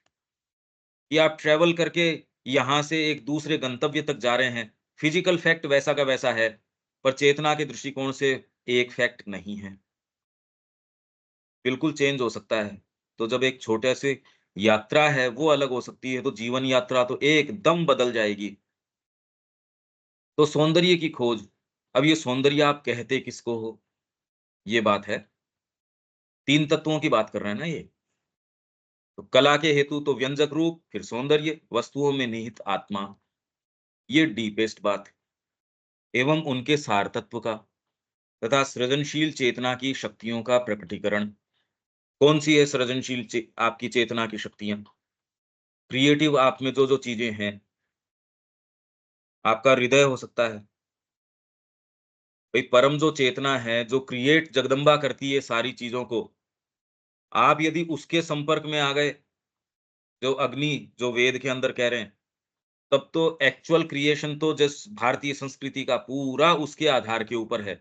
कि आप ट्रैवल करके यहाँ से एक दूसरे गंतव्य तक जा रहे हैं, फिज़िकल फैक्ट वैसा का वैसा है, पर चेतना के दृष्टिकोण से एक फैक्ट नहीं है, बिल्कुल चेंज हो सकता है। तो जब एक छोटे से यात्रा है, वो अलग हो सकती है, तो जीवन यात्रा तो एकदम बदल जाएगी। तो सौंदर्य की खोज, अब ये सौंदर्य आप कहते किसको हो? ये बात है। 3 तत्वों की बात कर रहे हैं ना ये। तो कला के हेतु तो व्यंजक रूप, फिर सौंदर्य, वस्तुओं में निहित आत्मा, ये डीपेस्ट बात एवं उनके सार तत्व का तथा सृजनशील चेतना की शक्तियों का प्रकटीकरण। कौन-सी है सृजनशील आपकी चेतना की शक्तियाँ? क्रिएटिव आप में जो-जो चीज़ें हैं, आपका हृदय हो सकता है। भई परम जो चेतना है, जो क्रिएट जगदम्बा करती है सारी चीज़ों को, आप यदि उसके संपर्क में आ गए, जो अग्नि जो वेद के अंदर कह रहे हैं, तब तो एक्चुअल क्रिएशन तो जिस भारतीय संस्कृति का पूरा उसके आधार के ऊपर है।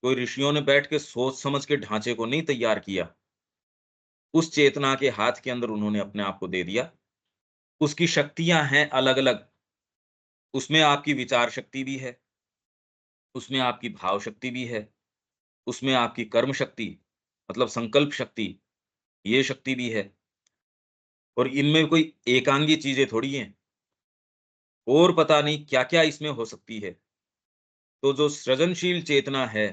कोई ऋषियों ने बैठ के सोच समझ के ढांचे को नहीं तैयार किया। उस चेतना के हाथ के अंदर उन्होंने अपने आप को दे दिया। उसकी शक्तियाँ हैं अलग-अलग, उसमें आपकी विचार शक्ति भी है, उसमें आपकी भाव शक्ति भी है, उसमें आपकी कर्म शक्ति, मतलब संकल्प शक्ति, ये शक्ति भी है। और इनमें कोई एकांगी चीजें थोड़ी हैं, और पता नहीं क्या-क्या इसमें हो सकती है। तो जो सृजनशील चेतना है,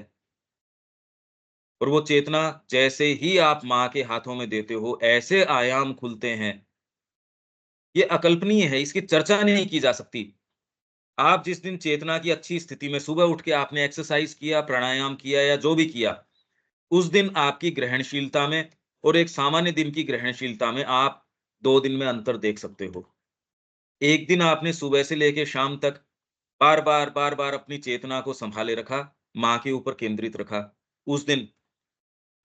और वो चेतना जैसे ही आप माँ के हाथों में देते हो, ऐसे आयाम खुलते हैं, ये अकल्पनीय है, इसकी चर्चा नहीं की जा सकती। आप जिस दिन चेतना की अच्छी स्थिति में सुबह उठ के आपने एक्सरसाइज किया, प्राणायाम किया या जो भी किया, उस दिन आपकी ग्रहणशीलता में और एक सामान्य दिन की ग्रहणशीलता में आप 2 दिन में अंतर देख सकते हो। एक दिन आपने सुबह से लेके शाम तक बार-बार, बार-बार अपनी चेतना को सँभाले रखा, माँ के ऊपर केंद्रित रखा। उस दिन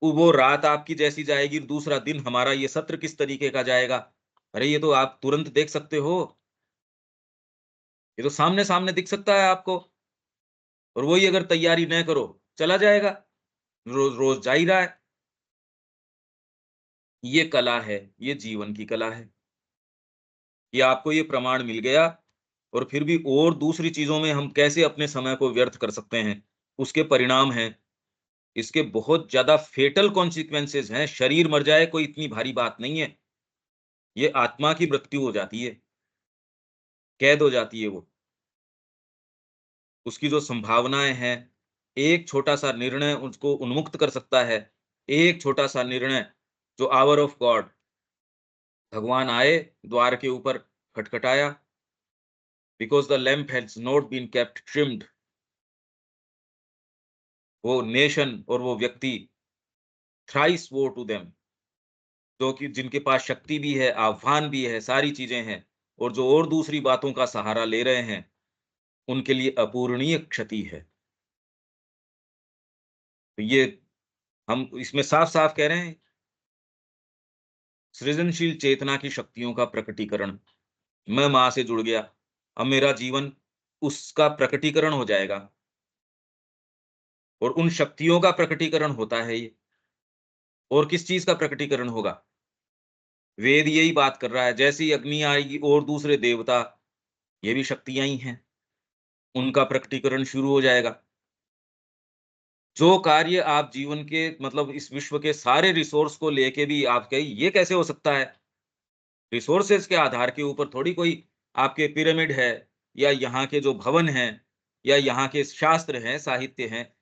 वो रात आपकी जैसी जाएगी, दूसरा दिन हमारा ये सत्र किस तरीके का जाएगा। अरे! ये तो आप तुरंत देख सकते हो, ये तो सामने-सामने दिख सकता है आपको। और वही अगर तैयारी न करो, चला जाएगा, रोज़-रोज़ जा ही रहा है। ये कला है, ये जीवन की कला है, कि आपको ये प्रमाण मिल गया और फिर भी और दूसरी चीज़ों में हम कैसे अपने समय को व्यर्थ कर सकते हैं, उसके परिणाम हैं। इसके बहुत ज़्यादा फेटल कॉन्सिक्वेंसेज़ हैं, शरीर मर जाए कोई इतनी भारी बात नहीं है, ये आत्मा की मृत्यु हो जाती है, कैद हो जाती है वो। उसकी जो संभावनाएँ हैं, एक छोटा-सा निर्णय उसको उन्मुक्त कर सकता है। एक छोटा-सा निर्णय, जो आवर ऑफ गॉड, भगवान आए, द्वार के ऊपर खटखटाया, because the lamp has not been kept trimmed. वो नेशन और वो व्यक्ति, थ्राइस वो टू देम, जो कि जिनके पास शक्ति भी है, आह्वान भी है, सारी चीज़ें हैं, और जो और दूसरी बातों का सहारा ले रहे हैं, उनके लिए अपूरणीय क्षति है। तो ये हम इसमें साफ-साफ कह रहे हैं, सृजनशील चेतना की शक्तियों का प्रकटीकरण। मैं माँ से जुड़ गया, अब मेरा जीवन उसका प्रकटीकरण हो जाएगा, और उन शक्तियों का प्रकटीकरण होता है ये। और किस चीज़ का प्रकटीकरण होगा? वेद यही बात कर रहा है, जैसे ही अग्नि आएगी और दूसरे देवता, ये भी शक्तियाँ ही हैं, उनका प्रकटीकरण शुरू हो जाएगा। जो कार्य आप जीवन के मतलब इस विश्व के सारे रिसोर्स को लेके भी आप कहें, ये कैसे हो सकता है? रिसोर्सेज़ के आधार के ऊपर थोड़ी कोई आपके पिरामिड है, या यहाँ के जो भवन हैं, या यहाँ के शास्त्र हैं, साहित्य हैं,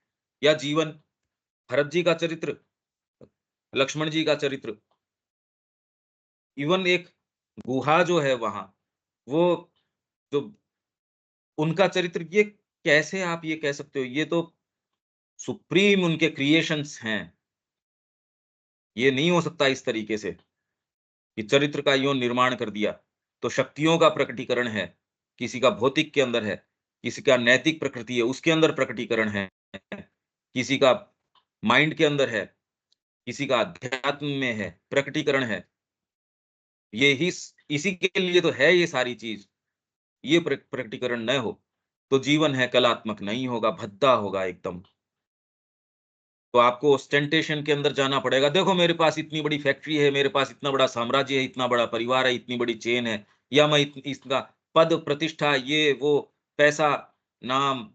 या जीवन, भरत जी का चरित्र, लक्ष्मण जी का चरित्र, इवन एक गुहा जो है वहाँ, वो जो उनका चरित्र, ये कैसे आप ये कह सकते हो? ये तो सुप्रीम उनके क्रिएशंस हैं। ये नहीं हो सकता इस तरीके से कि चरित्र का यूँ निर्माण कर दिया। तो शक्तियों का प्रकटीकरण है, किसी का भौतिक के अंदर है, किसी का नैतिक प्रकृति है, उसके अंदर प्रकटीकरण है, किसी का माइंड के अंदर है, किसी का अध्यात्म में है, प्रकटीकरण है। ये ही स इसी के लिए तो है ये सारी चीज़। ये प्रकटीकरण न हो, तो जीवन है कलात्मक नहीं होगा, भद्दा होगा एकदम। तो आपको ओस्टेंटेशन के अंदर जाना पड़ेगा। देखो मेरे पास इतनी बड़ी फैक्ट्री है, मेरे पास इतना बड़ा साम्राज्य है, इतना बड़ा परिवार है, इतनी बड़ी चेन है, या मैं इसका पद, प्रतिष्ठा, ये वो, पैसा, नाम,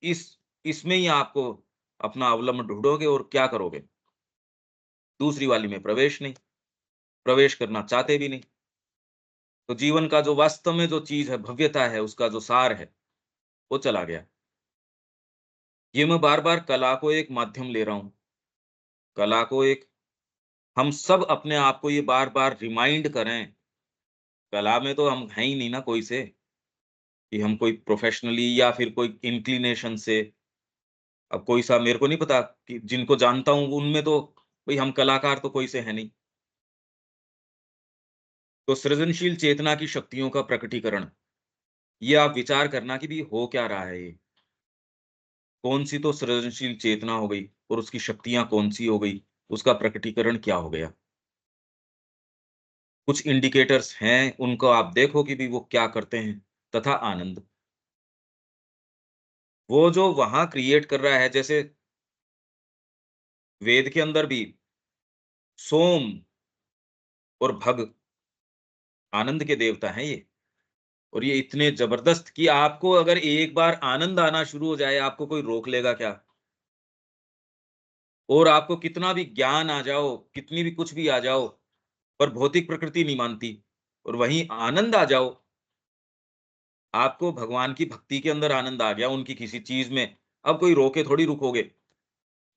इस इसमें ही आपको अपना अवलंबन ढूँढोगे और क्या करोगे? दूसरी वाली में प्रवेश नहीं, प्रवेश करना चाहते भी नहीं। तो जीवन का जो वास्तव में जो चीज़ है, भव्यता है, उसका जो सार है, वो चला गया। ये मैं बार-बार कला को एक माध्यम ले रहा हूँ। कला को एक, हम सब अपने आप को ये बार-बार रिमाइंड करें, कला में तो हम हैं ही नहीं ना कोई से, कि हम कोई प्रोफ़ेशनली या फिर कोई इंक्लिनेशन से, अब कोई सा मेरे को नहीं पता, कि जिनको जानता हूँ उनमें तो भई हम कलाकार तो कोई से हैं नहीं। तो सृजनशील चेतना की शक्तियों का प्रकटीकरण, ये आप विचार करना कि भई हो क्या रहा है ये? कौन-सी तो सृजनशील चेतना हो गई और उसकी शक्तियाँ कौन-सी हो गई, उसका प्रकटीकरण क्या हो गया? कुछ इंडिकेटर्स हैं, उनको आप देखो कि भई वो क्या करते हैं, तथा आनंद। वो जो वहाँ क्रिएट कर रहा है, जैसे वेद के अंदर भी सोम और भग, आनंद के देवता हैं ये। और ये इतने ज़बरदस्त कि आपको अगर एक बार आनंद आना शुरू हो जाए, आपको कोई रोक लेगा क्या? और आपको कितना भी ज्ञान आ जाओ, कितनी भी कुछ भी आ जाओ, पर भौतिक प्रकृति नहीं मानती। और वहीं आनंद आ जाओ, आपको भगवान की भक्ति के अंदर आनंद आ गया, उनकी किसी चीज़ में, अब कोई रोके थोड़ी रुकोगे।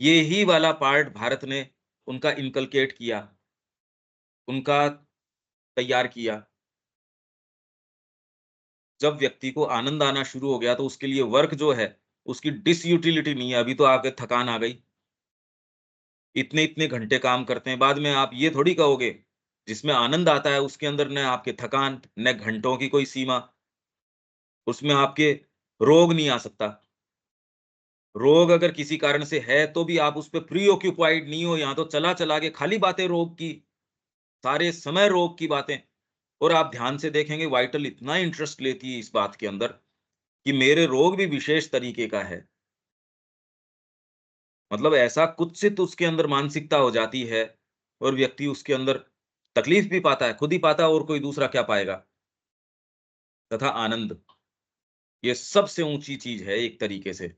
ये ही वाला पार्ट भारत ने उनका इनकलकेट किया, उनका तैयार किया। जब व्यक्ति को आनंद आना शुरू हो गया, तो उसके लिए वर्क जो है, उसकी डिसयूटिलिटी नहीं है। अभी तो आपके थकान आ गई, इतने-इतने घंटे काम करते हैं, बाद में आप ये थोड़ी कहोगे, जिसमें आनंद आता है उसके अंदर न आपके थकान, न घंटों की कोई सीमा, उसमें आपके रोग नहीं आ सकता। रोग अगर किसी कारण से है, तो भी आप उस पे प्रीऑक्युपाइड नहीं हो, यहाँ तो चला-चला के खाली बातें रोग की, सारे समय रोग की बातें। और आप ध्यान से देखेंगे वाइटल इतना इंटरेस्ट लेती है इस बात के अंदर, कि मेरे रोग भी विशेष तरीके का है। मतलब ऐसा कुत्सित उसके अंदर मानसिकता हो जाती है, और व्यक्ति उसके अंदर तकलीफ भी पाता है, खुद ही पाता है, और कोई दूसरा क्या पाएगा। तथा आनंद, ये सबसे ऊँची चीज़ है एक तरीके से,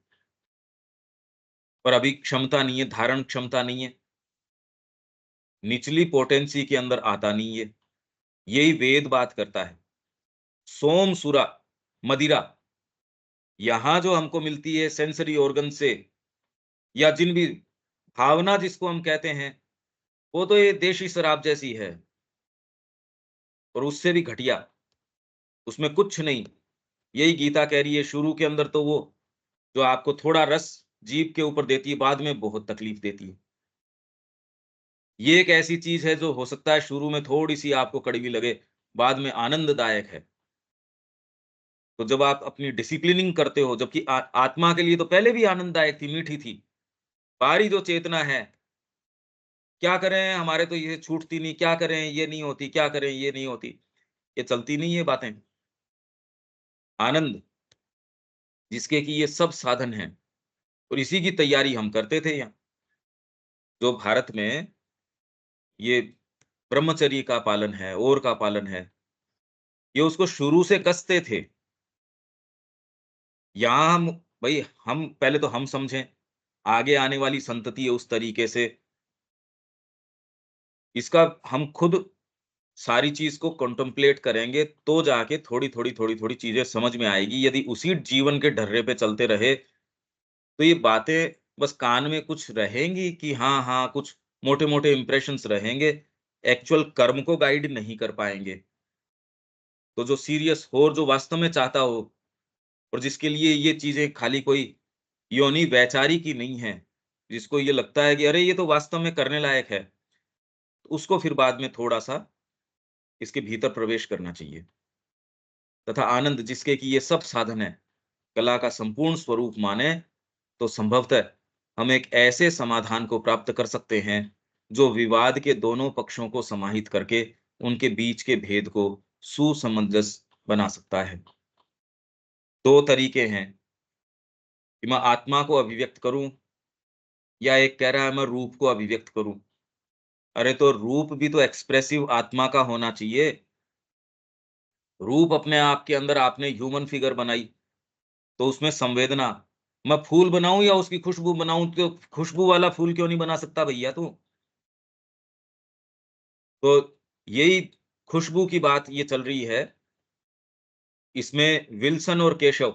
पर अभी क्षमता नहीं है, धारण क्षमता नहीं है, निचली पोटेंसी के अंदर आता नहीं है। यही वेद बात करता है। सोम, सुरा, मदिरा, यहाँ जो हमको मिलती है सेंसरी ऑर्गन से, या जिन भी भावना जिसको हम कहते हैं, वो तो ये देशी शराब जैसी है, और उससे भी घटिया, उसमें कुछ नहीं। यही गीता कह रही है, शुरू के अंदर तो वो जो आपको थोड़ा रस जीभ के ऊपर देती है, बाद में बहुत तकलीफ देती है। ये एक ऐसी चीज़ है जो हो सकता है शुरू में थोड़ी-सी आपको कड़वी लगे, बाद में आनंददायक है। तो जब आप अपनी डिसिप्लिनिंग करते हो, जबकि आत्मा के लिए तो पहले भी आनंददायक थी, मीठी थी। बाहरी जो चेतना है, क्या करें, हमारे तो ये छूटती नहीं, क्या करें, ये नहीं होती, क्या करें, ये नहीं होती। ये चलती नहीं है बातें। आनंद, जिसके कि ये सब साधन हैं, और इसी की तैयारी हम करते थे यहाँ। जो भारत में ये ब्रह्मचर्य का पालन है, और का पालन है, ये उसको शुरू से कसते थे। यहाँ हम, भई हम पहले तो हम समझें, आगे आने वाली संतति है उस तरीके से, इसका हम खुद सारी चीज़ को कॉन्टेम्पलेट करेंगे, तो जाके थोड़ी-थोड़ी, थोड़ी-थोड़ी चीज़ें समझ में आएगी। यदि उसी जीवन के ढर्रे पे चलते रहे, तो ये बातें बस कान में कुछ रहेंगी कि हाँ, हाँ, कुछ मोटे-मोटे इंप्रेशंस रहेंगे, एक्चुअल कर्म को गाइड नहीं कर पाएँगे। तो जो सीरियस हो और जो वास्तव में चाहता हो, और जिसके लिए ये चीज़ें खाली कोई योनि वैचारिक ही नहीं है, जिसको ये लगता है कि अरे ये तो वास्तव में करने लायक है, तो उसको फिर बाद में थोड़ा-सा इसके भीतर प्रवेश करना चाहिए। तथा आनंद, जिसके कि ये सब साधन है, कला का संपूर्ण स्वरूप माने, तो संभवतः हम एक ऐसे समाधान को प्राप्त कर सकते हैं, जो विवाद के दोनों पक्षों को समाहित करके उनके बीच के भेद को सुसमंजस बना सकता है। 2 तरीके हैं कि मैं आत्मा को अभिव्यक्त करूँ, या एक कह रहा है मैं रूप को अभिव्यक्त करूँ। अरे तो रूप भी तो एक्सप्रेसिव आत्मा का होना चाहिए। रूप अपने आप के अंदर आपने ह्यूमन फिगर बनाई, तो उसमें संवेदना, मैं फूल बनाऊँ या उसकी खुशबू बनाऊँ, तो खुशबू वाला फूल क्यों नहीं बना सकता भैया तू? तो यही खुशबू की बात ये चल रही है। इसमें विल्सन और केशव,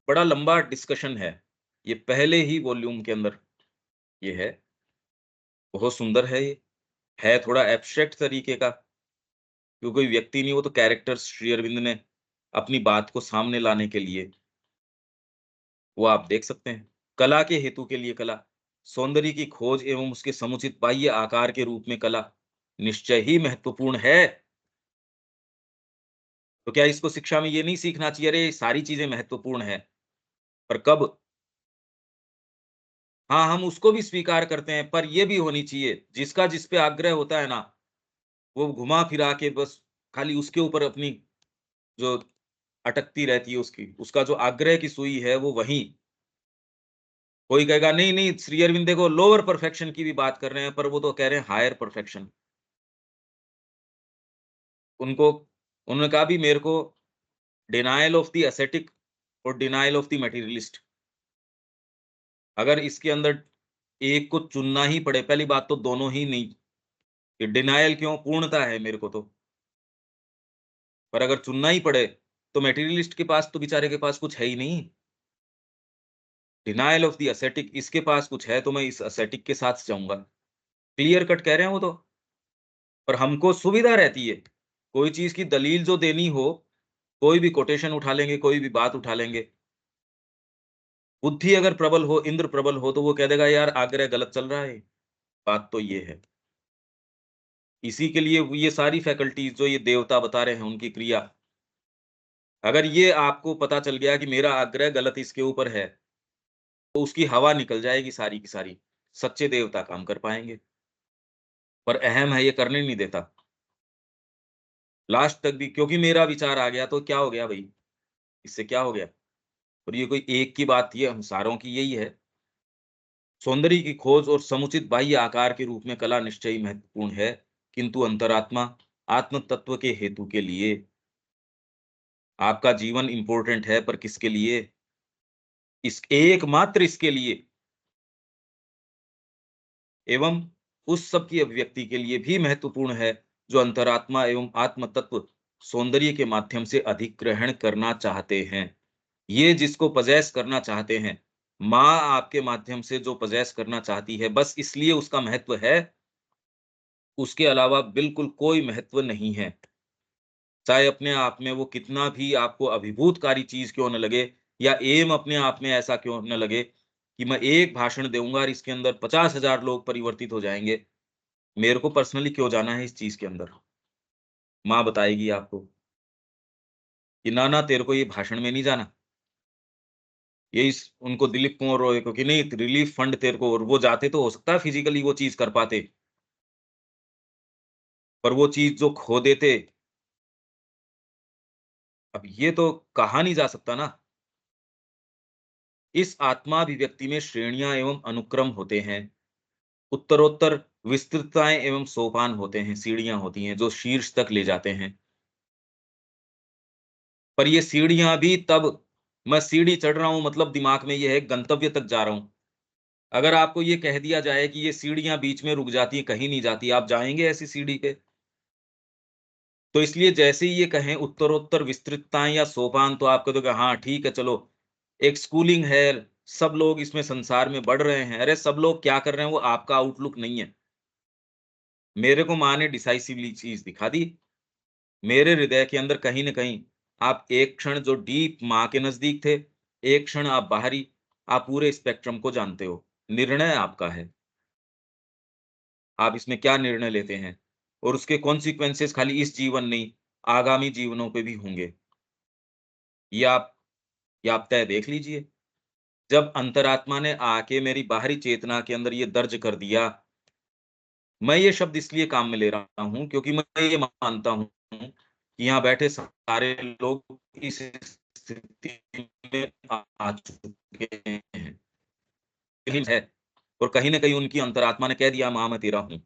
बड़ा लंबा डिस्कशन है। ये पहले ही वॉल्यूम के अंदर ये है। बहुत सुंदर है ये। है थोड़ा एब्स्ट्रैक्ट तरीके का, क्योंकि कोई व्यक्ति नहीं, वो तो कैरेक्टर्स श्री अरविंद ने अपनी बात को सामने लाने के लिए, वो आप देख सकते हैं। कला के हेतु के लिए कला, सौंदर्य की खोज एवं उसके समुचित बाह्य आकार के रूप में कला, निश्चय ही महत्वपूर्ण है। तो क्या इसको शिक्षा में ये नहीं सीखना चाहिए, अरे सारी चीज़ें महत्वपूर्ण है, पर कब? हाँ, हम उसको भी स्वीकार करते हैं, पर ये भी होनी चाहिए, जिसका जिस पे आग्रह होता है ना, वो घुमा-फिरा के बस खाली उसके ऊपर अपनी जो अटकती रहती है उसकी, उसका जो आग्रह की सुई है वो वहीं। कोई कहेगा नहीं, नहीं, श्री अरविंद देखो लोअर परफेक्शन की भी बात कर रहे हैं, पर वो तो कह रहे हैं हायर परफेक्शन। उनको उन्होंने कहा भी मेरे को डिनायल ऑफ द एस्थेटिक और डिनायल ऑफ द मटेरियलिस्ट, अगर इसके अंदर एक को चुनना ही पड़े, पहली बात तो दोनों ही नहीं, ये डिनायल क्यों, पूर्णता है मेरे को तो। पर अगर चुनना ही पड़े, तो मटेरियलिस्ट के पास तो बेचारे के पास कुछ है ही नहीं। डिनायल ऑफ द असेटिक, इसके पास कुछ है तो मैं इस असेटिक के साथ जाऊँगा। क्लियर कट कह रहे हैं वो तो। पर हमको सुविधा रहती है, कोई चीज़ की दलील जो देनी हो, कोई भी कोटेशन उठा लेंगे, कोई भी बात उठा लेंगे। बुद्धि अगर प्रबल हो, इंद्र प्रबल हो, तो वो कह देगा यार आग्रह गलत चल रहा है। बात तो ये है। इसी के लिए ये सारी फैकल्टीज़ जो ये देवता बता रहे हैं उनकी क्रिया, अगर ये आपको पता चल गया कि मेरा आग्रह गलत इसके ऊपर है, तो उसकी हवा निकल जाएगी सारी की सारी। सच्चे देवता काम कर पाएँगे। पर अहम है ये करने नहीं देता। लास्ट तक भी क्योंकि मेरा विचार आ गया तो क्या हो गया भई? इससे क्या हो गया? और ये कोई एक की बात थी, हम सारों की यही है। सौंदर्य की खोज और समुचित बाह्य आकार के रूप में कला निश्चय ही महत्वपूर्ण है, किंतु अंतरात्मा, आत्म तत्व के हेतु के लिए आपका जीवन इम्पोर्टेंट है, पर किसके लिए? इस एकमात्र इसके लिए, एवं उस सब की अभिव्यक्ति के लिए भी महत्वपूर्ण है, जो अंतरात्मा एवं आत्म तत्व सौंदर्य के माध्यम से अधिग्रहण करना चाहते हैं। ये जिसको पजेस करना चाहते हैं, माँ आपके माध्यम से जो पजेस करना चाहती है, बस इसलिए उसका महत्व है, उसके अलावा बिल्कुल कोई महत्व नहीं है। चाहे अपने आप में वो कितना भी आपको अभिभूतकारी चीज़ क्यों न लगे, या एम अपने आप में ऐसा क्यों न लगे कि मैं एक भाषण दूँगा और इसके अंदर 50,000 लोग परिवर्तित हो जाएँगे। मेरे को पर्सनली क्यों जाना है इस चीज़ के अंदर? माँ बताएगी आपको कि ना तेरे को ये भाषण में नहीं जाना। ये इस उनको दिलीप कुमार रॉय को कि नहीं रिलीफ फंड तेरे को, और वो जाते तो हो सकता है फिज़िकली वो चीज़ कर पाते, पर वो चीज़ जो खो देते, अब ये तो कहा नहीं जा सकता ना। इस आत्माभिव्यक्ति में श्रेणियाँ एवं अनुक्रम होते हैं। उत्तरोत्तर विस्तृतताएँ एवं सोपान होते हैं, सीढ़ियाँ होती हैं जो शीर्ष तक ले जाते हैं। पर ये सीढ़ियाँ भी तब, मैं सीढ़ी चढ़ रहा हूँ मतलब दिमाग में ये है गंतव्य तक जा रहा हूँ। अगर आपको ये कह दिया जाए कि ये सीढ़ियाँ बीच में रुक जाती हैं, कहीं नहीं जाती, आप जाएँगे ऐसी सीढ़ी पे? तो इसलिए जैसे ही ये कहें उत्तरोत्तर विस्तृतताएँ या सोपान, तो आप कह दोगे हाँ, ठीक है चलो, एक स्कूलिंग है, सब लोग इसमें संसार में बढ़ रहे हैं। अरे सब लोग क्या कर रहे हैं वो आपका आउटलुक नहीं है। मेरे को माँ ने डिसाइसिवली चीज़ दिखा दी। मेरे हृदय के अंदर कहीं न कहीं आप एक क्षण जो डीप माँ के नज़दीक थे, एक क्षण आप बाहरी, आप पूरे स्पेक्ट्रम को जानते हो। निर्णय आपका है। आप इसमें क्या निर्णय लेते हैं? और उसके कॉन्सिक्वेंसेस खाली इस जीवन नहीं, आगामी जीवनों पे भी होंगे। ये आप ये आप तय देख लीजिए। जब अंतरात्मा ने आके मेरी बाहरी चेतना के अंदर ये दर्ज कर दिया, मैं ये शब्द इसलिए काम में ले रहा हूँ क्योंकि मैं ये मानता हूँ कि यहाँ बैठे सारे लोग इस स्थिति में आ चुके हैं। है, और कहीं न कहीं उनकी अंतरात्मा ने कह दिया माँ मैं तेरा हूँ।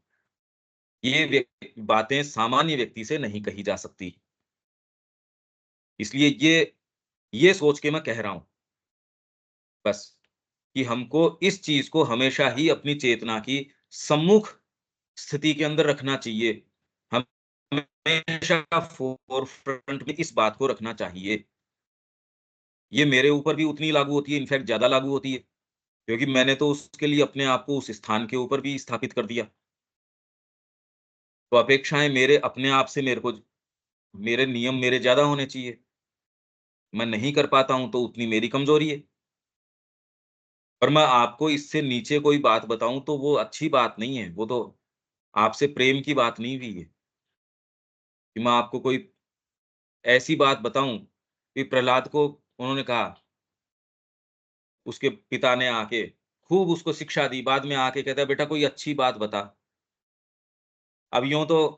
ये बातें सामान्य व्यक्ति से नहीं कही जा सकती। इसलिए ये सोच के मैं कह रहा हूँ बस, कि हमको इस चीज़ को हमेशा ही अपनी चेतना की सम्मुख स्थिति के अंदर रखना चाहिए। हम हमेशा फ़ोरफ्रंट में इस बात को रखना चाहिए। ये मेरे ऊपर भी उतनी लागू होती है, इनफैक्ट ज़्यादा लागू होती है, क्योंकि मैंने तो उसके लिए अपने आप को उस स्थान के ऊपर भी स्थापित कर दिया। तो अपेक्षाएँ मेरे अपने आप से मेरे नियम मेरे ज़्यादा होने चाहिए। मैं नहीं कर पाता हूँ तो उतनी मेरी कमज़ोरी है। पर मैं आपको इससे नीचे कोई बात बताऊँ तो वो अच्छी बात नहीं है। वो तो आपसे प्रेम की बात नहीं हुई है, कि मैं आपको कोई ऐसी बात बताऊँ कि प्रहलाद को उन्होंने कहा, उसके पिता ने आके खूब उसको शिक्षा दी, बाद में आके कहता है बेटा कोई अच्छी बात बता। अब यूँ तो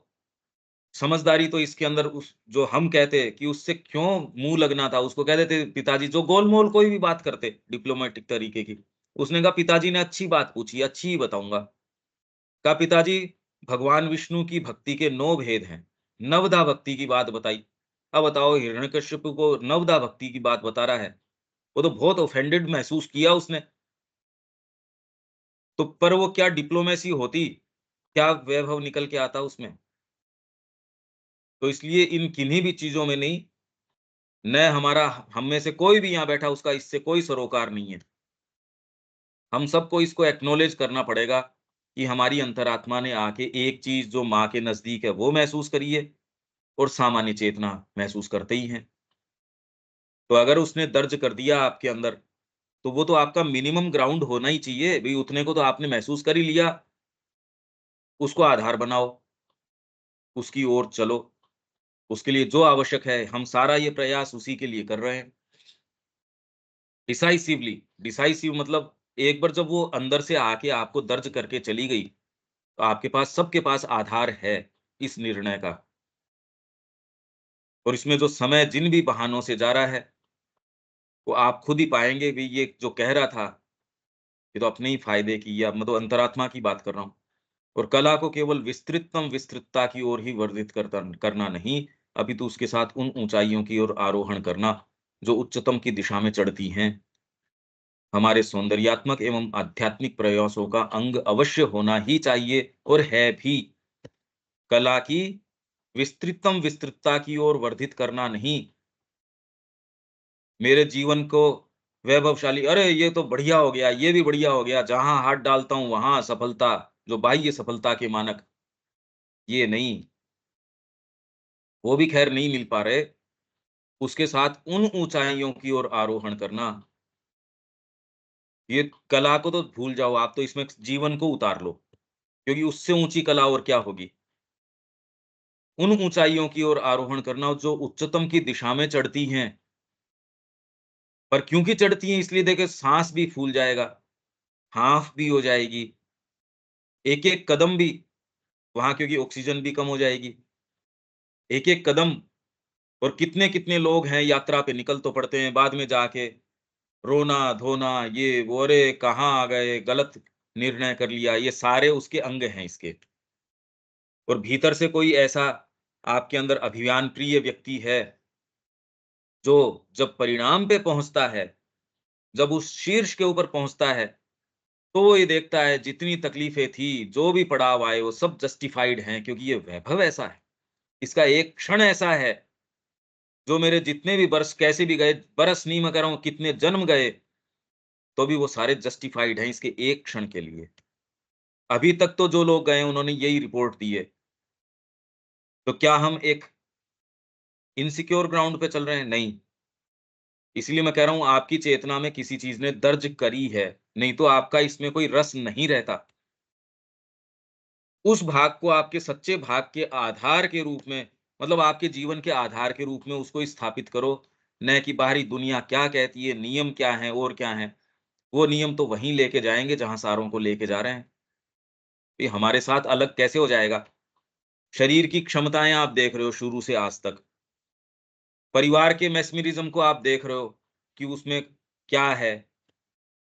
समझदारी तो इसके अंदर उस जो हम कहते कि उससे क्यों मुँह लगना था, उसको कह देते पिताजी, जो गोल-मोल कोई भी बात करते डिप्लोमैटिक तरीके की। उसने कहा पिताजी ने अच्छी बात पूछी, अच्छी ही बताऊँगा। कहा पिताजी, भगवान विष्णु की भक्ति के 9 भेद हैं। नवधा भक्ति की बात बताई। अब बताओ हिरण्यकश्यप को नवधा भक्ति की बात बता रहा है। वो तो बहुत ऑफेंडेड महसूस किया उसने। तो पर वो क्या डिप्लोमेसी होती, क्या वैभव निकल के आता उसमें? तो इसलिए इन किन्हीं भी चीज़ों में नहीं, न हमारा हम में से कोई भी यहाँ बैठा उसका इससे कोई सरोकार नहीं है। हम सबको इसको एक्नॉलेज करना पड़ेगा कि हमारी अंतरात्मा ने आके एक चीज़ जो माँ के नज़दीक है वो महसूस करी है और सामान्य चेतना महसूस करते ही हैं। तो अगर उसने दर्ज कर दिया आपके अंदर, तो वो तो आपका मिनिमम ग्राउंड होना ही चाहिए। भई उतने को तो आपने महसूस कर ही लिया, उसको आधार बनाओ, उसकी ओर चलो। उसके लिए जो आवश्यक है, हम सारा ये प्रयास उसी के लिए कर रहे हैं। डिसाइसिवली, डिसाइसिव मतलब एक बार जब वो अंदर से आके आपको दर्ज करके चली गई, तो आपके पास सबके पास आधार है इस निर्णय का। और इसमें जो समय जिन भी बहानों से जा रहा है, वो आप खुद ही पाएँगे भी ये जो कह रहा था, ये तो अपने ही फ़ायदे की या मैं तो अंतरात्मा की बात कर रहा हूँ। और कला को केवल विस्तृततम विस्तृतता की ओर ही वर्धित करना नहीं, अपितु उसके साथ उन ऊँचाइयों की ओर आरोहण करना, जो उच्चतम की दिशा में चढ़ती हैं। हमारे सौंदर्यात्मक एवं आध्यात्मिक प्रयासों का अंग अवश्य होना ही चाहिए और है भी। कला की विस्तृततम विस्तृतता की ओर वर्धित करना नहीं, मेरे जीवन को वैभवशाली अरे! ये तो बढ़िया हो गया, ये भी बढ़िया हो गया, जहाँ हाथ डालता हूँ वहाँ सफलता, जो बाह्य सफलता के मानक, ये नहीं, वो भी ख़ैर नहीं मिल पा रहे। उसके साथ उन ऊँचाइयों की ओर आरोहण करना, ये कला को तो भूल जाओ, आप तो इसमें जीवन को उतार लो, क्योंकि उससे ऊँची कला और क्या होगी? उन ऊँचाइयों की ओर आरोहण करना जो उच्चतम की दिशा में चढ़ती हैं, पर क्योंकि चढ़ती हैं इसलिए देखिए साँस भी फूल जाएगा, हाँफ भी हो जाएगी, एक-एक कदम भी वहाँ क्योंकि ऑक्सीजन भी कम हो जाएगी। एक-एक कदम और कितने-कितने लोग हैं यात्रा पे निकल तो पड़ते हैं, बाद में जाके रोना-धोना ये वो, अरे! कहाँ आ गए, गलत निर्णय कर लिया, ये सारे उसके अंग हैं इसके। और भीतर से कोई ऐसा आपके अंदर अभियान प्रिय व्यक्ति है, जो जब परिणाम पे पहुँचता है, जब उस शीर्ष के ऊपर पहुँचता है, तो वो ये देखता है जितनी तकलीफ़ें थी, जो भी पड़ाव आए, वो सब जस्टिफाइड हैं क्योंकि ये वैभव ऐसा है। इसका एक क्षण ऐसा है, जो मेरे जितने भी वर्ष कैसे भी गए, बरस नहीं मैं कह रहा हूँ कितने जन्म गए, तो भी वो सारे जस्टिफाइड हैं इसके एक क्षण के लिए। अभी तक तो जो लोग गए हैं उन्होंने यही रिपोर्ट दी है। तो क्या हम एक इनसिक्योर ग्राउंड पे चल रहे हैं? नहीं। इसीलिए मैं कह रहा हूँ आपकी चेतना में किसी चीज़ ने दर्ज करी है, नहीं तो आपका इसमें कोई रस नहीं रहता। उस भाग को आपके सच्चे भाग के आधार के रूप में मतलब आपके जीवन के आधार के रूप में उसको स्थापित करो, न कि बाहरी दुनिया क्या कहती है, नियम क्या हैं और क्या हैं। वो नियम तो वहीं लेके जाएँगे जहाँ सारों को लेके जा रहे हैं। ये हमारे साथ अलग कैसे हो जाएगा? शरीर की क्षमताएँ आप देख रहे हो शुरू से आज तक। परिवार के मैस्मरिज़्म को आप देख रहे हो कि उसमें क्या है,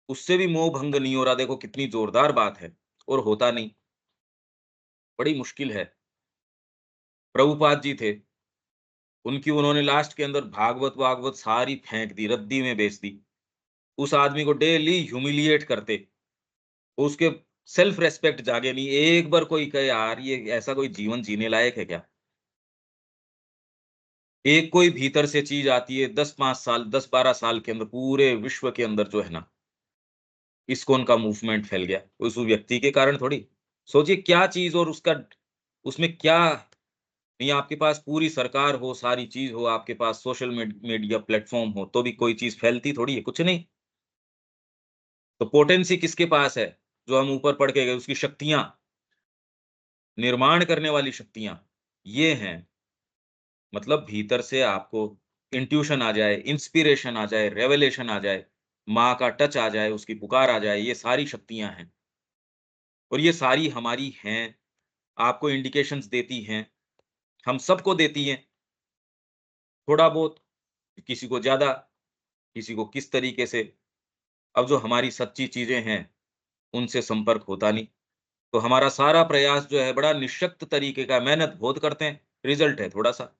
उससे भी मोह भंग नहीं हो रहा, देखो कितनी ज़ोरदार बात है और होता नहीं, बड़ी मुश्किल है। प्रभुपाद जी थे, उनकी उन्होंने लास्ट के अंदर भागवत-वागवत सारी फेंक दी, रद्दी में बेच दी। उस आदमी को डेली ह्यूमिलिएट करते, उसके सेल्फ रिस्पेक्ट जागे नहीं, एक बार कोई कहे यार ये ऐसा कोई जीवन जीने लायक है क्या? एक कोई भीतर से चीज़ आती है 10-5 साल, 10-12 साल के अंदर पूरे विश्व के अंदर जो है ना, इस्कॉन का मूवमेंट फैल गया, उस व्यक्ति के कारण थोड़ी। सोचिए क्या चीज़ और उसका उसमें क्या नहीं आपके पास पूरी सरकार हो, सारी चीज़ हो, आपके पास सोशल मीडिया प्लेटफ़ॉर्म हो, तो भी कोई चीज़ फैलती थोड़ी है, कुछ नहीं। तो पोटेंसी किसके पास है? जो हम ऊपर पढ़ के गए, उसकी शक्तियाँ, निर्माण करने वाली शक्तियाँ, ये हैं। मतलब भीतर से आपको इंट्यूशन आ जाए, इंस्पिरेशन आ जाए, रेवलेशन आ जाए, माँ का टच आ जाए, उसकी पुकार आ जाए, ये सारी शक्तियाँ हैं। और ये सारी हमारी हैं, आपको इंडिकेशंस देती हैं, हम सबको देती हैं, थोड़ा बहुत, किसी को ज़्यादा, किसी को किस तरीके से। अब जो हमारी सच्ची चीज़ें हैं, उनसे संपर्क होता नहीं। तो हमारा सारा प्रयास जो है बड़ा निःशक्त तरीके का मेहनत बहुत करते हैं, रिज़ल्ट है थोड़ा-सा,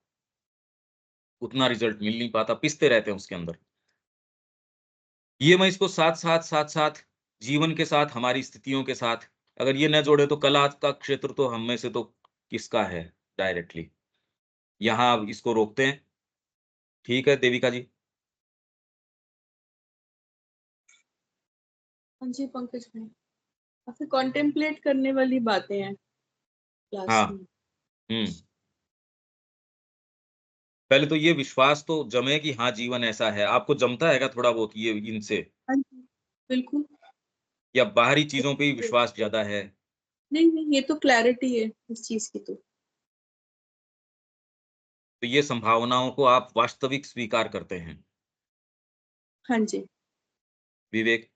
उतना रिज़ल्ट मिल नहीं पाता, पिसते रहते हैं उसके अंदर। ये मैं इसको साथ-साथ, साथ-साथ जीवन के साथ, हमारी स्थितियों के साथ अगर ये न जोड़े तो कला का क्षेत्र तो हम में से तो किसका है डायरेक्टली? यहाँ अब इसको रोकते हैं। ठीक है देविका जी? हाँ जी, पंकज भाई। काफ़ी कॉन्टेम्पलेट करने वाली बातें हैं क्लास हाँ। में। हुँ। पहले तो ये विश्वास तो जमे कि हाँ, जीवन ऐसा है। आपको जमता है क्या थोड़ा बहुत ये इनसे? हाँ जी, बिल्कुल। या बाहरी चीज़ों पे ही विश्वास ज़्यादा है? नहीं, नहीं, ये तो क्लैरिटी है इस चीज़ की तो। तो ये संभावनाओं को आप वास्तविक स्वीकार करते हैं। हाँ जी। विवेक?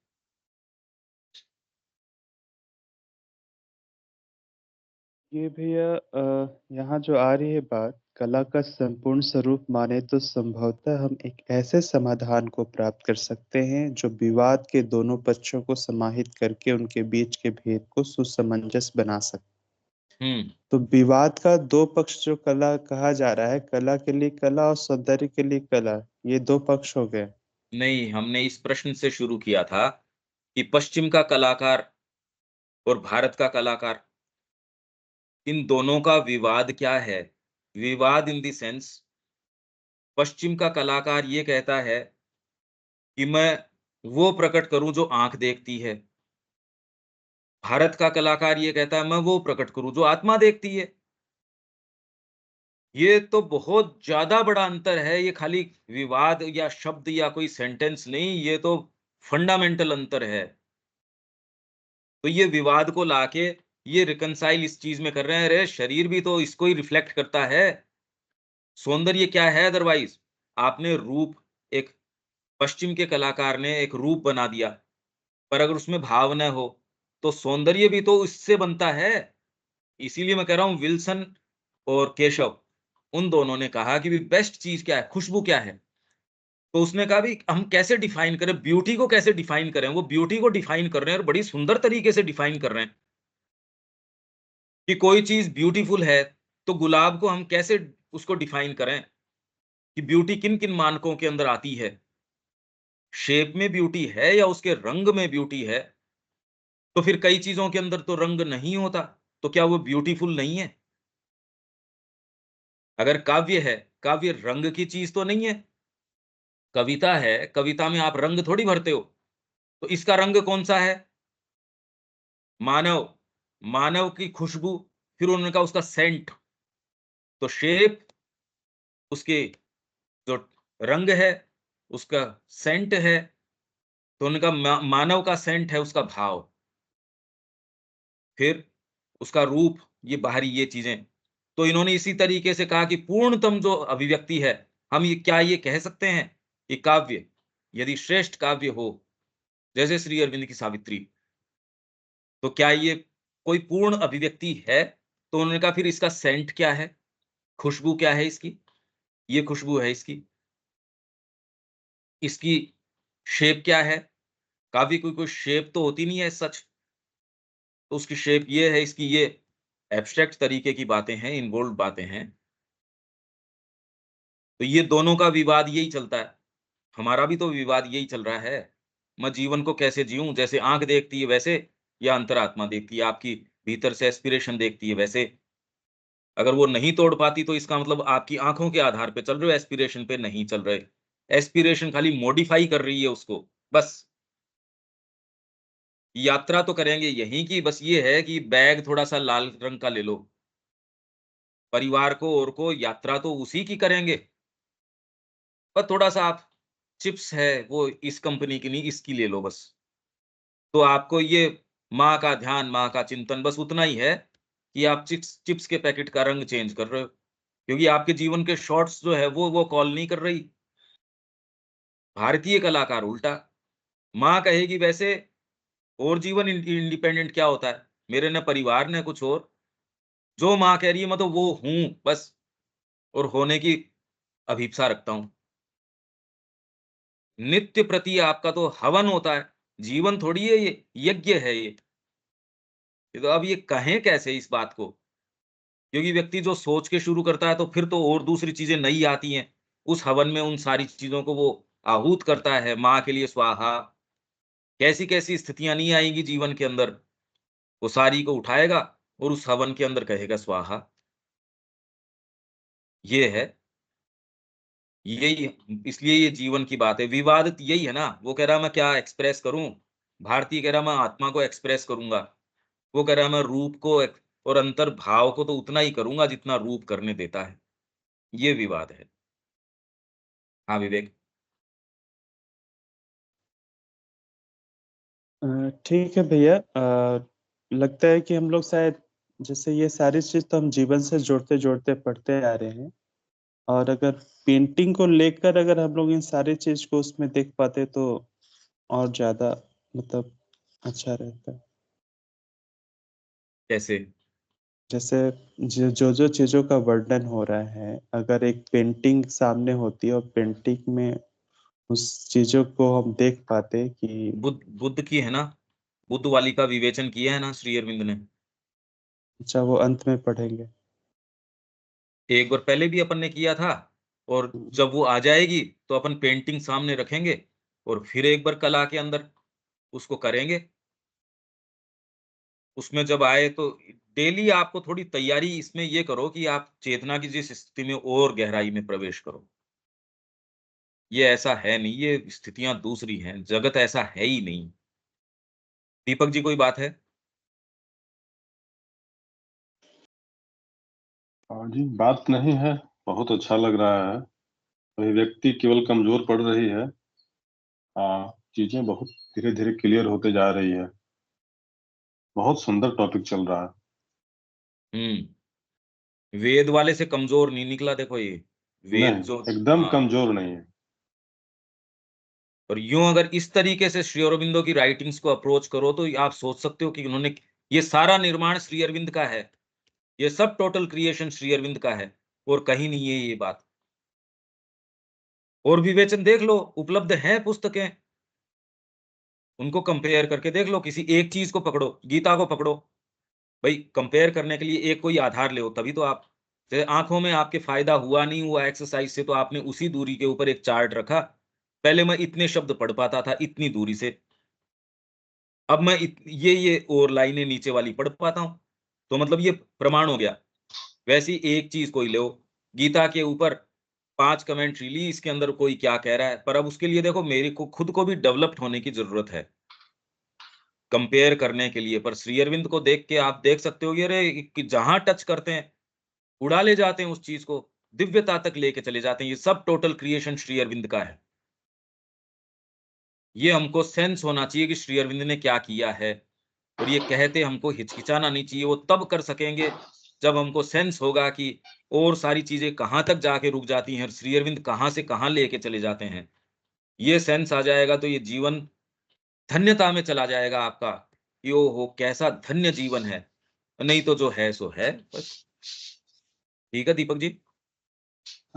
ये भैया यहाँ जो आ रही है बात, कला का संपूर्ण स्वरूप माने तो संभवतः हम एक ऐसे समाधान को प्राप्त कर सकते हैं जो विवाद के दोनों पक्षों को समाहित करके उनके बीच के भेद को सुसमंजस बना सके। हुँ। तो विवाद का दो पक्ष जो कला कहा जा रहा है, कला के लिए कला और सौंदर्य के लिए कला, ये दो पक्ष हो गए। नहीं, हमने इस प्रश्न से शुरू किया था कि पश्चिम का कलाकार और भारत का कलाकार, इन दोनों का विवाद क्या है? विवाद इन द सेंस पश्चिम का कलाकार ये कहता है कि मैं वो प्रकट करूँ जो आँख देखती है। भारत का कलाकार ये कहता है मैं वो प्रकट करूँ जो आत्मा देखती है। ये तो बहुत ज़्यादा बड़ा अंतर है, ये खाली विवाद या शब्द या कोई सेंटेंस नहीं, ये तो फंडामेंटल अंतर है। तो ये विवाद को लाके ये रिकंसाइल इस चीज़ में कर रहे हैं, अरे शरीर भी तो इसको ही रिफ्लेक्ट करता है। सौंदर्य क्या है अदरवाइज़? आपने रूप एक पश्चिम के कलाकार ने एक रूप बना दिया, पर अगर उसमें भाव न हो, तो सौंदर्य भी तो इससे बनता है। इसीलिए मैं कह रहा हूँ विल्सन और केशव, उन दोनों ने कहा कि बेस्ट चीज़ क्या है? खुशबू क्या है? तो उसने कहा भी हम कैसे डिफाइन करें, ब्यूटी को कैसे डिफाइन करें? वो ब्यूटी को डिफाइन कर रहे हैं और बड़ी सुंदर तरीके से डिफाइन कर रहे हैं कि कोई चीज़ ब्यूटीफुल है, तो गुलाब को हम कैसे उसको डिफाइन करें कि ब्यूटी किन-किन मानकों के अंदर आती है? शेप में ब्यूटी है या उसके रंग में ब्यूटी है? तो फिर कई चीज़ों के अंदर तो रंग नहीं होता, तो क्या वो ब्यूटीफुल नहीं है? अगर काव्य है, काव्य रंग की चीज़ तो नहीं है। कविता है, कविता में आप रंग थोड़ी भरते हो। तो इसका रंग कौन-सा है? मानव, मानव की खुशबू, फिर उन्होंने कहा उसका सेंट, तो शेप, उसके जो रंग है, उसका सेंट है, तो उन्होंने कहा मानव का सेंट है उसका भाव, फिर उसका रूप, ये बाहरी ये चीज़ें। तो इन्होंने इसी तरीके से कहा कि पूर्णतम जो अभिव्यक्ति है, हम ये क्या ये कह सकते हैं कि काव्य, यदि श्रेष्ठ काव्य हो, जैसे श्री अरविंद की सावित्री, तो क्या ये कोई पूर्ण अभिव्यक्ति है? तो उन्होंने कहा फिर इसका सेंट क्या है? खुशबू क्या है इसकी? ये खुशबू है इसकी। इसकी शेप क्या है? काफ़ी कोई शेप तो होती नहीं है सच, तो उसकी शेप ये है, इसकी ये एब्स्ट्रैक्ट तरीके की बातें हैं, इन्वॉल्वड बातें हैं। तो ये दोनों का विवाद यही चलता है। हमारा भी तो विवाद यही चल रहा है। मैं जीवन को कैसे जिऊँ? जैसे आँख देखती है वैसे या अंतरात्मा देखती है, आपकी भीतर से एस्पिरेशन देखती है वैसे? अगर वो नहीं तोड़ पाती तो इसका मतलब आपकी आँखों के आधार पे चल रहे हो, एस्पिरेशन पे नहीं चल रहे। एस्पिरेशन खाली मॉडिफ़ाई कर रही है उसको, बस। यात्रा तो करेंगे यहीं की, बस ये है कि बैग थोड़ा-सा लाल रंग का ले लो। परिवार को और को यात्रा तो उसी की करेंगे, पर थोड़ा-सा आप चिप्स है वो इस कंपनी की नहीं, इसकी ले लो बस। तो आपको ये माँ का ध्यान, माँ का चिंतन बस उतना ही है कि आप चिप्स चिप्स के पैकेट का रंग चेंज कर रहे हो। क्योंकि आपके जीवन के शॉट्स जो है वो कॉल नहीं कर रही। भारतीय कलाकार उल्टा, माँ कहेगी वैसे और जीवन इंडिपेंडेंट क्या होता है? मेरे ना परिवार ना कुछ और। जो माँ कह रही है मैं तो वो हूँ बस और होने की अभीप्सा रखता हूँ। नित्य प्रति आपका तो हवन होता है, जीवन थोड़ी है ये, यज्ञ है ये। तो अब ये कहें कैसे इस बात को? क्योंकि व्यक्ति जो सोच के शुरू करता है तो फिर तो और दूसरी चीज़ें नई आती हैं। उस हवन में उन सारी चीज़ों को वो आहूत करता है, माँ के लिए स्वाहा, कैसी कैसी स्थितियां नहीं आएंगी जीवन के अंदर, वो सारी को उठाएगा और उस हवन के अंदर कहेगा स्वाहा। ये है, यही, इसलिए ये जीवन की बात है। विवाद यही है ना, वो कह रहा मैं क्या एक्सप्रेस करूं, भारतीय कह रहा मैं आत्मा को एक्सप्रेस करूंगा, वो कह रहा मैं रूप को और अंतर भाव को तो उतना ही करूंगा जितना रूप करने देता है। ये विवाद है। हाँ विवेक। ठीक है भैया। लगता है कि हम लोग शायद, जैसे ये सारी चीज तो हम जीवन से जोड़ते जोड़ते पढ़ते आ रहे हैं, और अगर पेंटिंग को लेकर अगर हम लोग इन सारी चीज को उसमें देख पाते तो और ज्यादा, मतलब, अच्छा रहता। कैसे? जैसे जो जो चीजों का वर्णन हो रहा है, अगर एक पेंटिंग सामने होती और पेंटिंग में उस चीजों को हम देख पाते कि, बुद्ध की है ना, बुद्ध वाली का विवेचन किया है ना श्री अरविंद ने। अच्छा, वो अंत में पढ़ेंगे। एक बार पहले भी अपन ने किया था, और जब वो आ जाएगी तो अपन पेंटिंग सामने रखेंगे और फिर एक बार कला के अंदर उसको करेंगे। उसमें जब आए तो डेली आपको थोड़ी तैयारी इसमें ये करो कि आप चेतना की जिस स्थिति में और गहराई में प्रवेश करो। ये ऐसा है नहीं, ये स्थितियां दूसरी हैं, जगत ऐसा है ही नहीं। दीपक जी कोई बात है? हाँ जी, बात नहीं है। बहुत अच्छा लग रहा है। अभिव्यक्ति केवल कमजोर पड़ रही है। हाँ, चीजें बहुत धीरे धीरे क्लियर होते जा रही है। बहुत सुंदर टॉपिक चल रहा है। हम्म। वेद वाले से कमजोर नहीं निकला, देखो ये वेद नहीं, जो, एकदम हाँ। कमजोर नहीं है। और यूं अगर इस तरीके से श्री अरविंदो की राइटिंग्स को अप्रोच करो तो आप सोच सकते हो कि उन्होंने, ये सारा निर्माण श्री अरविंद का है, ये सब टोटल क्रिएशन श्री अरविंद का है, और कहीं नहीं है ये बात। और विवेचन देख लो, उपलब्ध है पुस्तकें, उनको कंपेयर करके देख लो। किसी एक चीज को पकड़ो, गीता को पकड़ो, भाई कंपेयर करने के लिए एक कोई आधार ले, तभी तो आप, जैसे आंखों में आपके फायदा हुआ नहीं हुआ एक्सरसाइज से, तो आपने उसी दूरी के ऊपर एक चार्ट रखा। पहले मैं इतने शब्द पढ़ पाता था इतनी दूरी से, अब मैं ये और लाइनें नीचे वाली पढ़ पाता हूं, तो मतलब ये प्रमाण हो गया। वैसी एक चीज कोई लो, गीता के ऊपर 5 कमेंट्री ली, इसके अंदर कोई क्या कह रहा है, पर अब उसके लिए देखो मेरे को खुद को भी डेवलप्ड होने की जरूरत है कंपेयर करने के लिए। पर श्री अरविंद को देख के आप देख सकते हो, ये रे कि जहां टच करते हैं उड़ा ले जाते हैं उस चीज को, दिव्यता तक लेके चले जाते हैं। ये सब टोटल क्रिएशन श्री अरविंद का है। ये हमको सेंस होना चाहिए कि श्री अरविंद ने क्या किया है, और ये कहते हमको हिचकिचाना नहीं चाहिए। वो तब कर सकेंगे जब हमको सेंस होगा कि और सारी चीजें कहाँ तक जाके रुक जाती हैं और श्री अरविंद कहाँ से कहाँ लेके चले जाते हैं। ये सेंस आ जाएगा तो ये जीवन धन्यता में चला जाएगा आपका, कि ओ हो कैसा धन्य जीवन है। नहीं तो जो है सो है बस। ठीक है दीपक जी।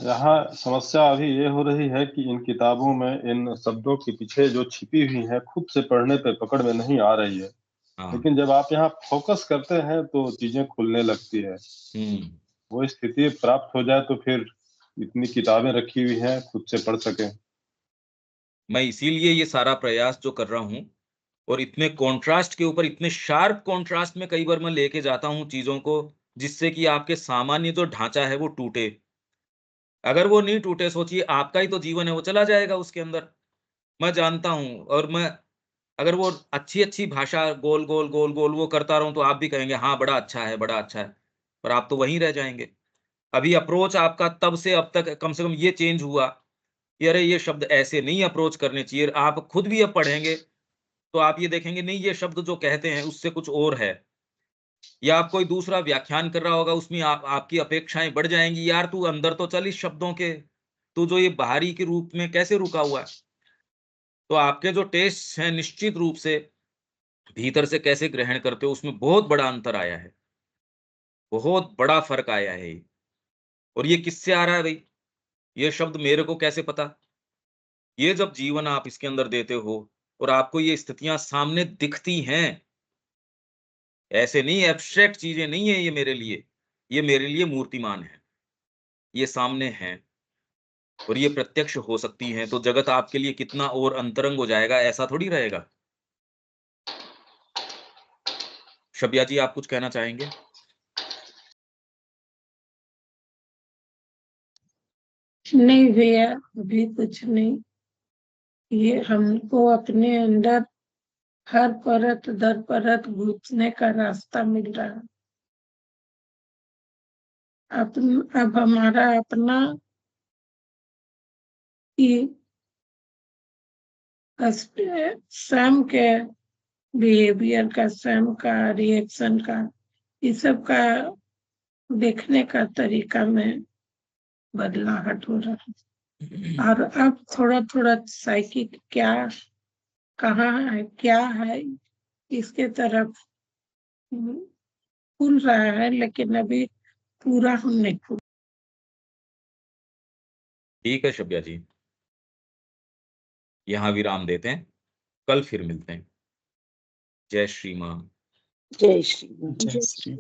यहाँ समस्या अभी ये हो रही है कि इन किताबों में इन शब्दों के पीछे जो छिपी हुई है, खुद से पढ़ने पे पकड़ में नहीं आ रही है। हाँ। लेकिन जब आप यहाँ फोकस करते हैं तो चीजें खुलने लगती है। हम्म। वो स्थिति प्राप्त हो जाए तो फिर इतनी किताबें रखी हुई हैं, खुद से पढ़ सके। मैं इसीलिए ये सारा प्रयास जो कर रहा हूँ, और इतने कंट्रास्ट के ऊपर, इतने शार्प कंट्रास्ट में कई बार मैं लेके जाता हूँ चीजों को, जिससे कि आपके सामान्य जो ढांचा है वो टूटे। अगर वो नहीं टूटे, सोचिए आपका ही तो जीवन है, वो चला जाएगा उसके अंदर। मैं जानता हूँ, और मैं अगर वो अच्छी अच्छी भाषा गोल गोल गोल गोल वो करता रहूं तो आप भी कहेंगे हाँ बड़ा अच्छा है बड़ा अच्छा है, पर आप तो वहीं रह जाएंगे। अभी अप्रोच आपका तब से अब तक कम से कम ये चेंज हुआ कि अरे ये शब्द ऐसे नहीं अप्रोच करने चाहिए। आप खुद भी अब पढ़ेंगे तो आप ये देखेंगे नहीं, ये शब्द जो कहते हैं उससे कुछ और है। या आप कोई दूसरा व्याख्यान कर रहा होगा, उसमें आपकी अपेक्षाएं बढ़ जाएंगी, यार तू अंदर तो चल इस शब्दों के, तू जो ये बाहरी के रूप में कैसे रुका हुआ है। तो आपके जो टेस्ट हैं निश्चित रूप से भीतर से कैसे ग्रहण करते हो उसमें बहुत बड़ा अंतर आया है, बहुत बड़ा फर्क आया है ये। और ये किससे आ रहा है भाई, ये शब्द मेरे को कैसे पता? ये जब जीवन आप इसके अंदर देते हो और आपको ये स्थितियां सामने दिखती हैं, ऐसे नहीं एब्स्ट्रैक्ट चीजें नहीं है ये मेरे लिए मूर्तिमान है, ये सामने हैं और ये प्रत्यक्ष हो सकती हैं, तो जगत आपके लिए कितना और अंतरंग हो जाएगा, ऐसा थोड़ी रहेगा। शबिया जी, आप कुछ कहना चाहेंगे? नहीं भैया, अभी कुछ नहीं। ये हमको अपने अंदर हर परत दर परत घुसने का रास्ता मिल रहा है। अब हमारा अपना स्वयं के बिहेवियर का, स्वयं का रिएक्शन का, इस सब का देखने का तरीका में बदलाहट हो रहा है। और अब थोड़ा थोड़ा साइकिक क्या, कहाँ है, क्या है, इसके तरफ खुल रहा है, लेकिन अभी पूरा हम नहीं खुल। ठीक है शबिया जी, यहाँ विराम देते हैं, कल फिर मिलते हैं। जय श्री मां। जय श्री जय श्री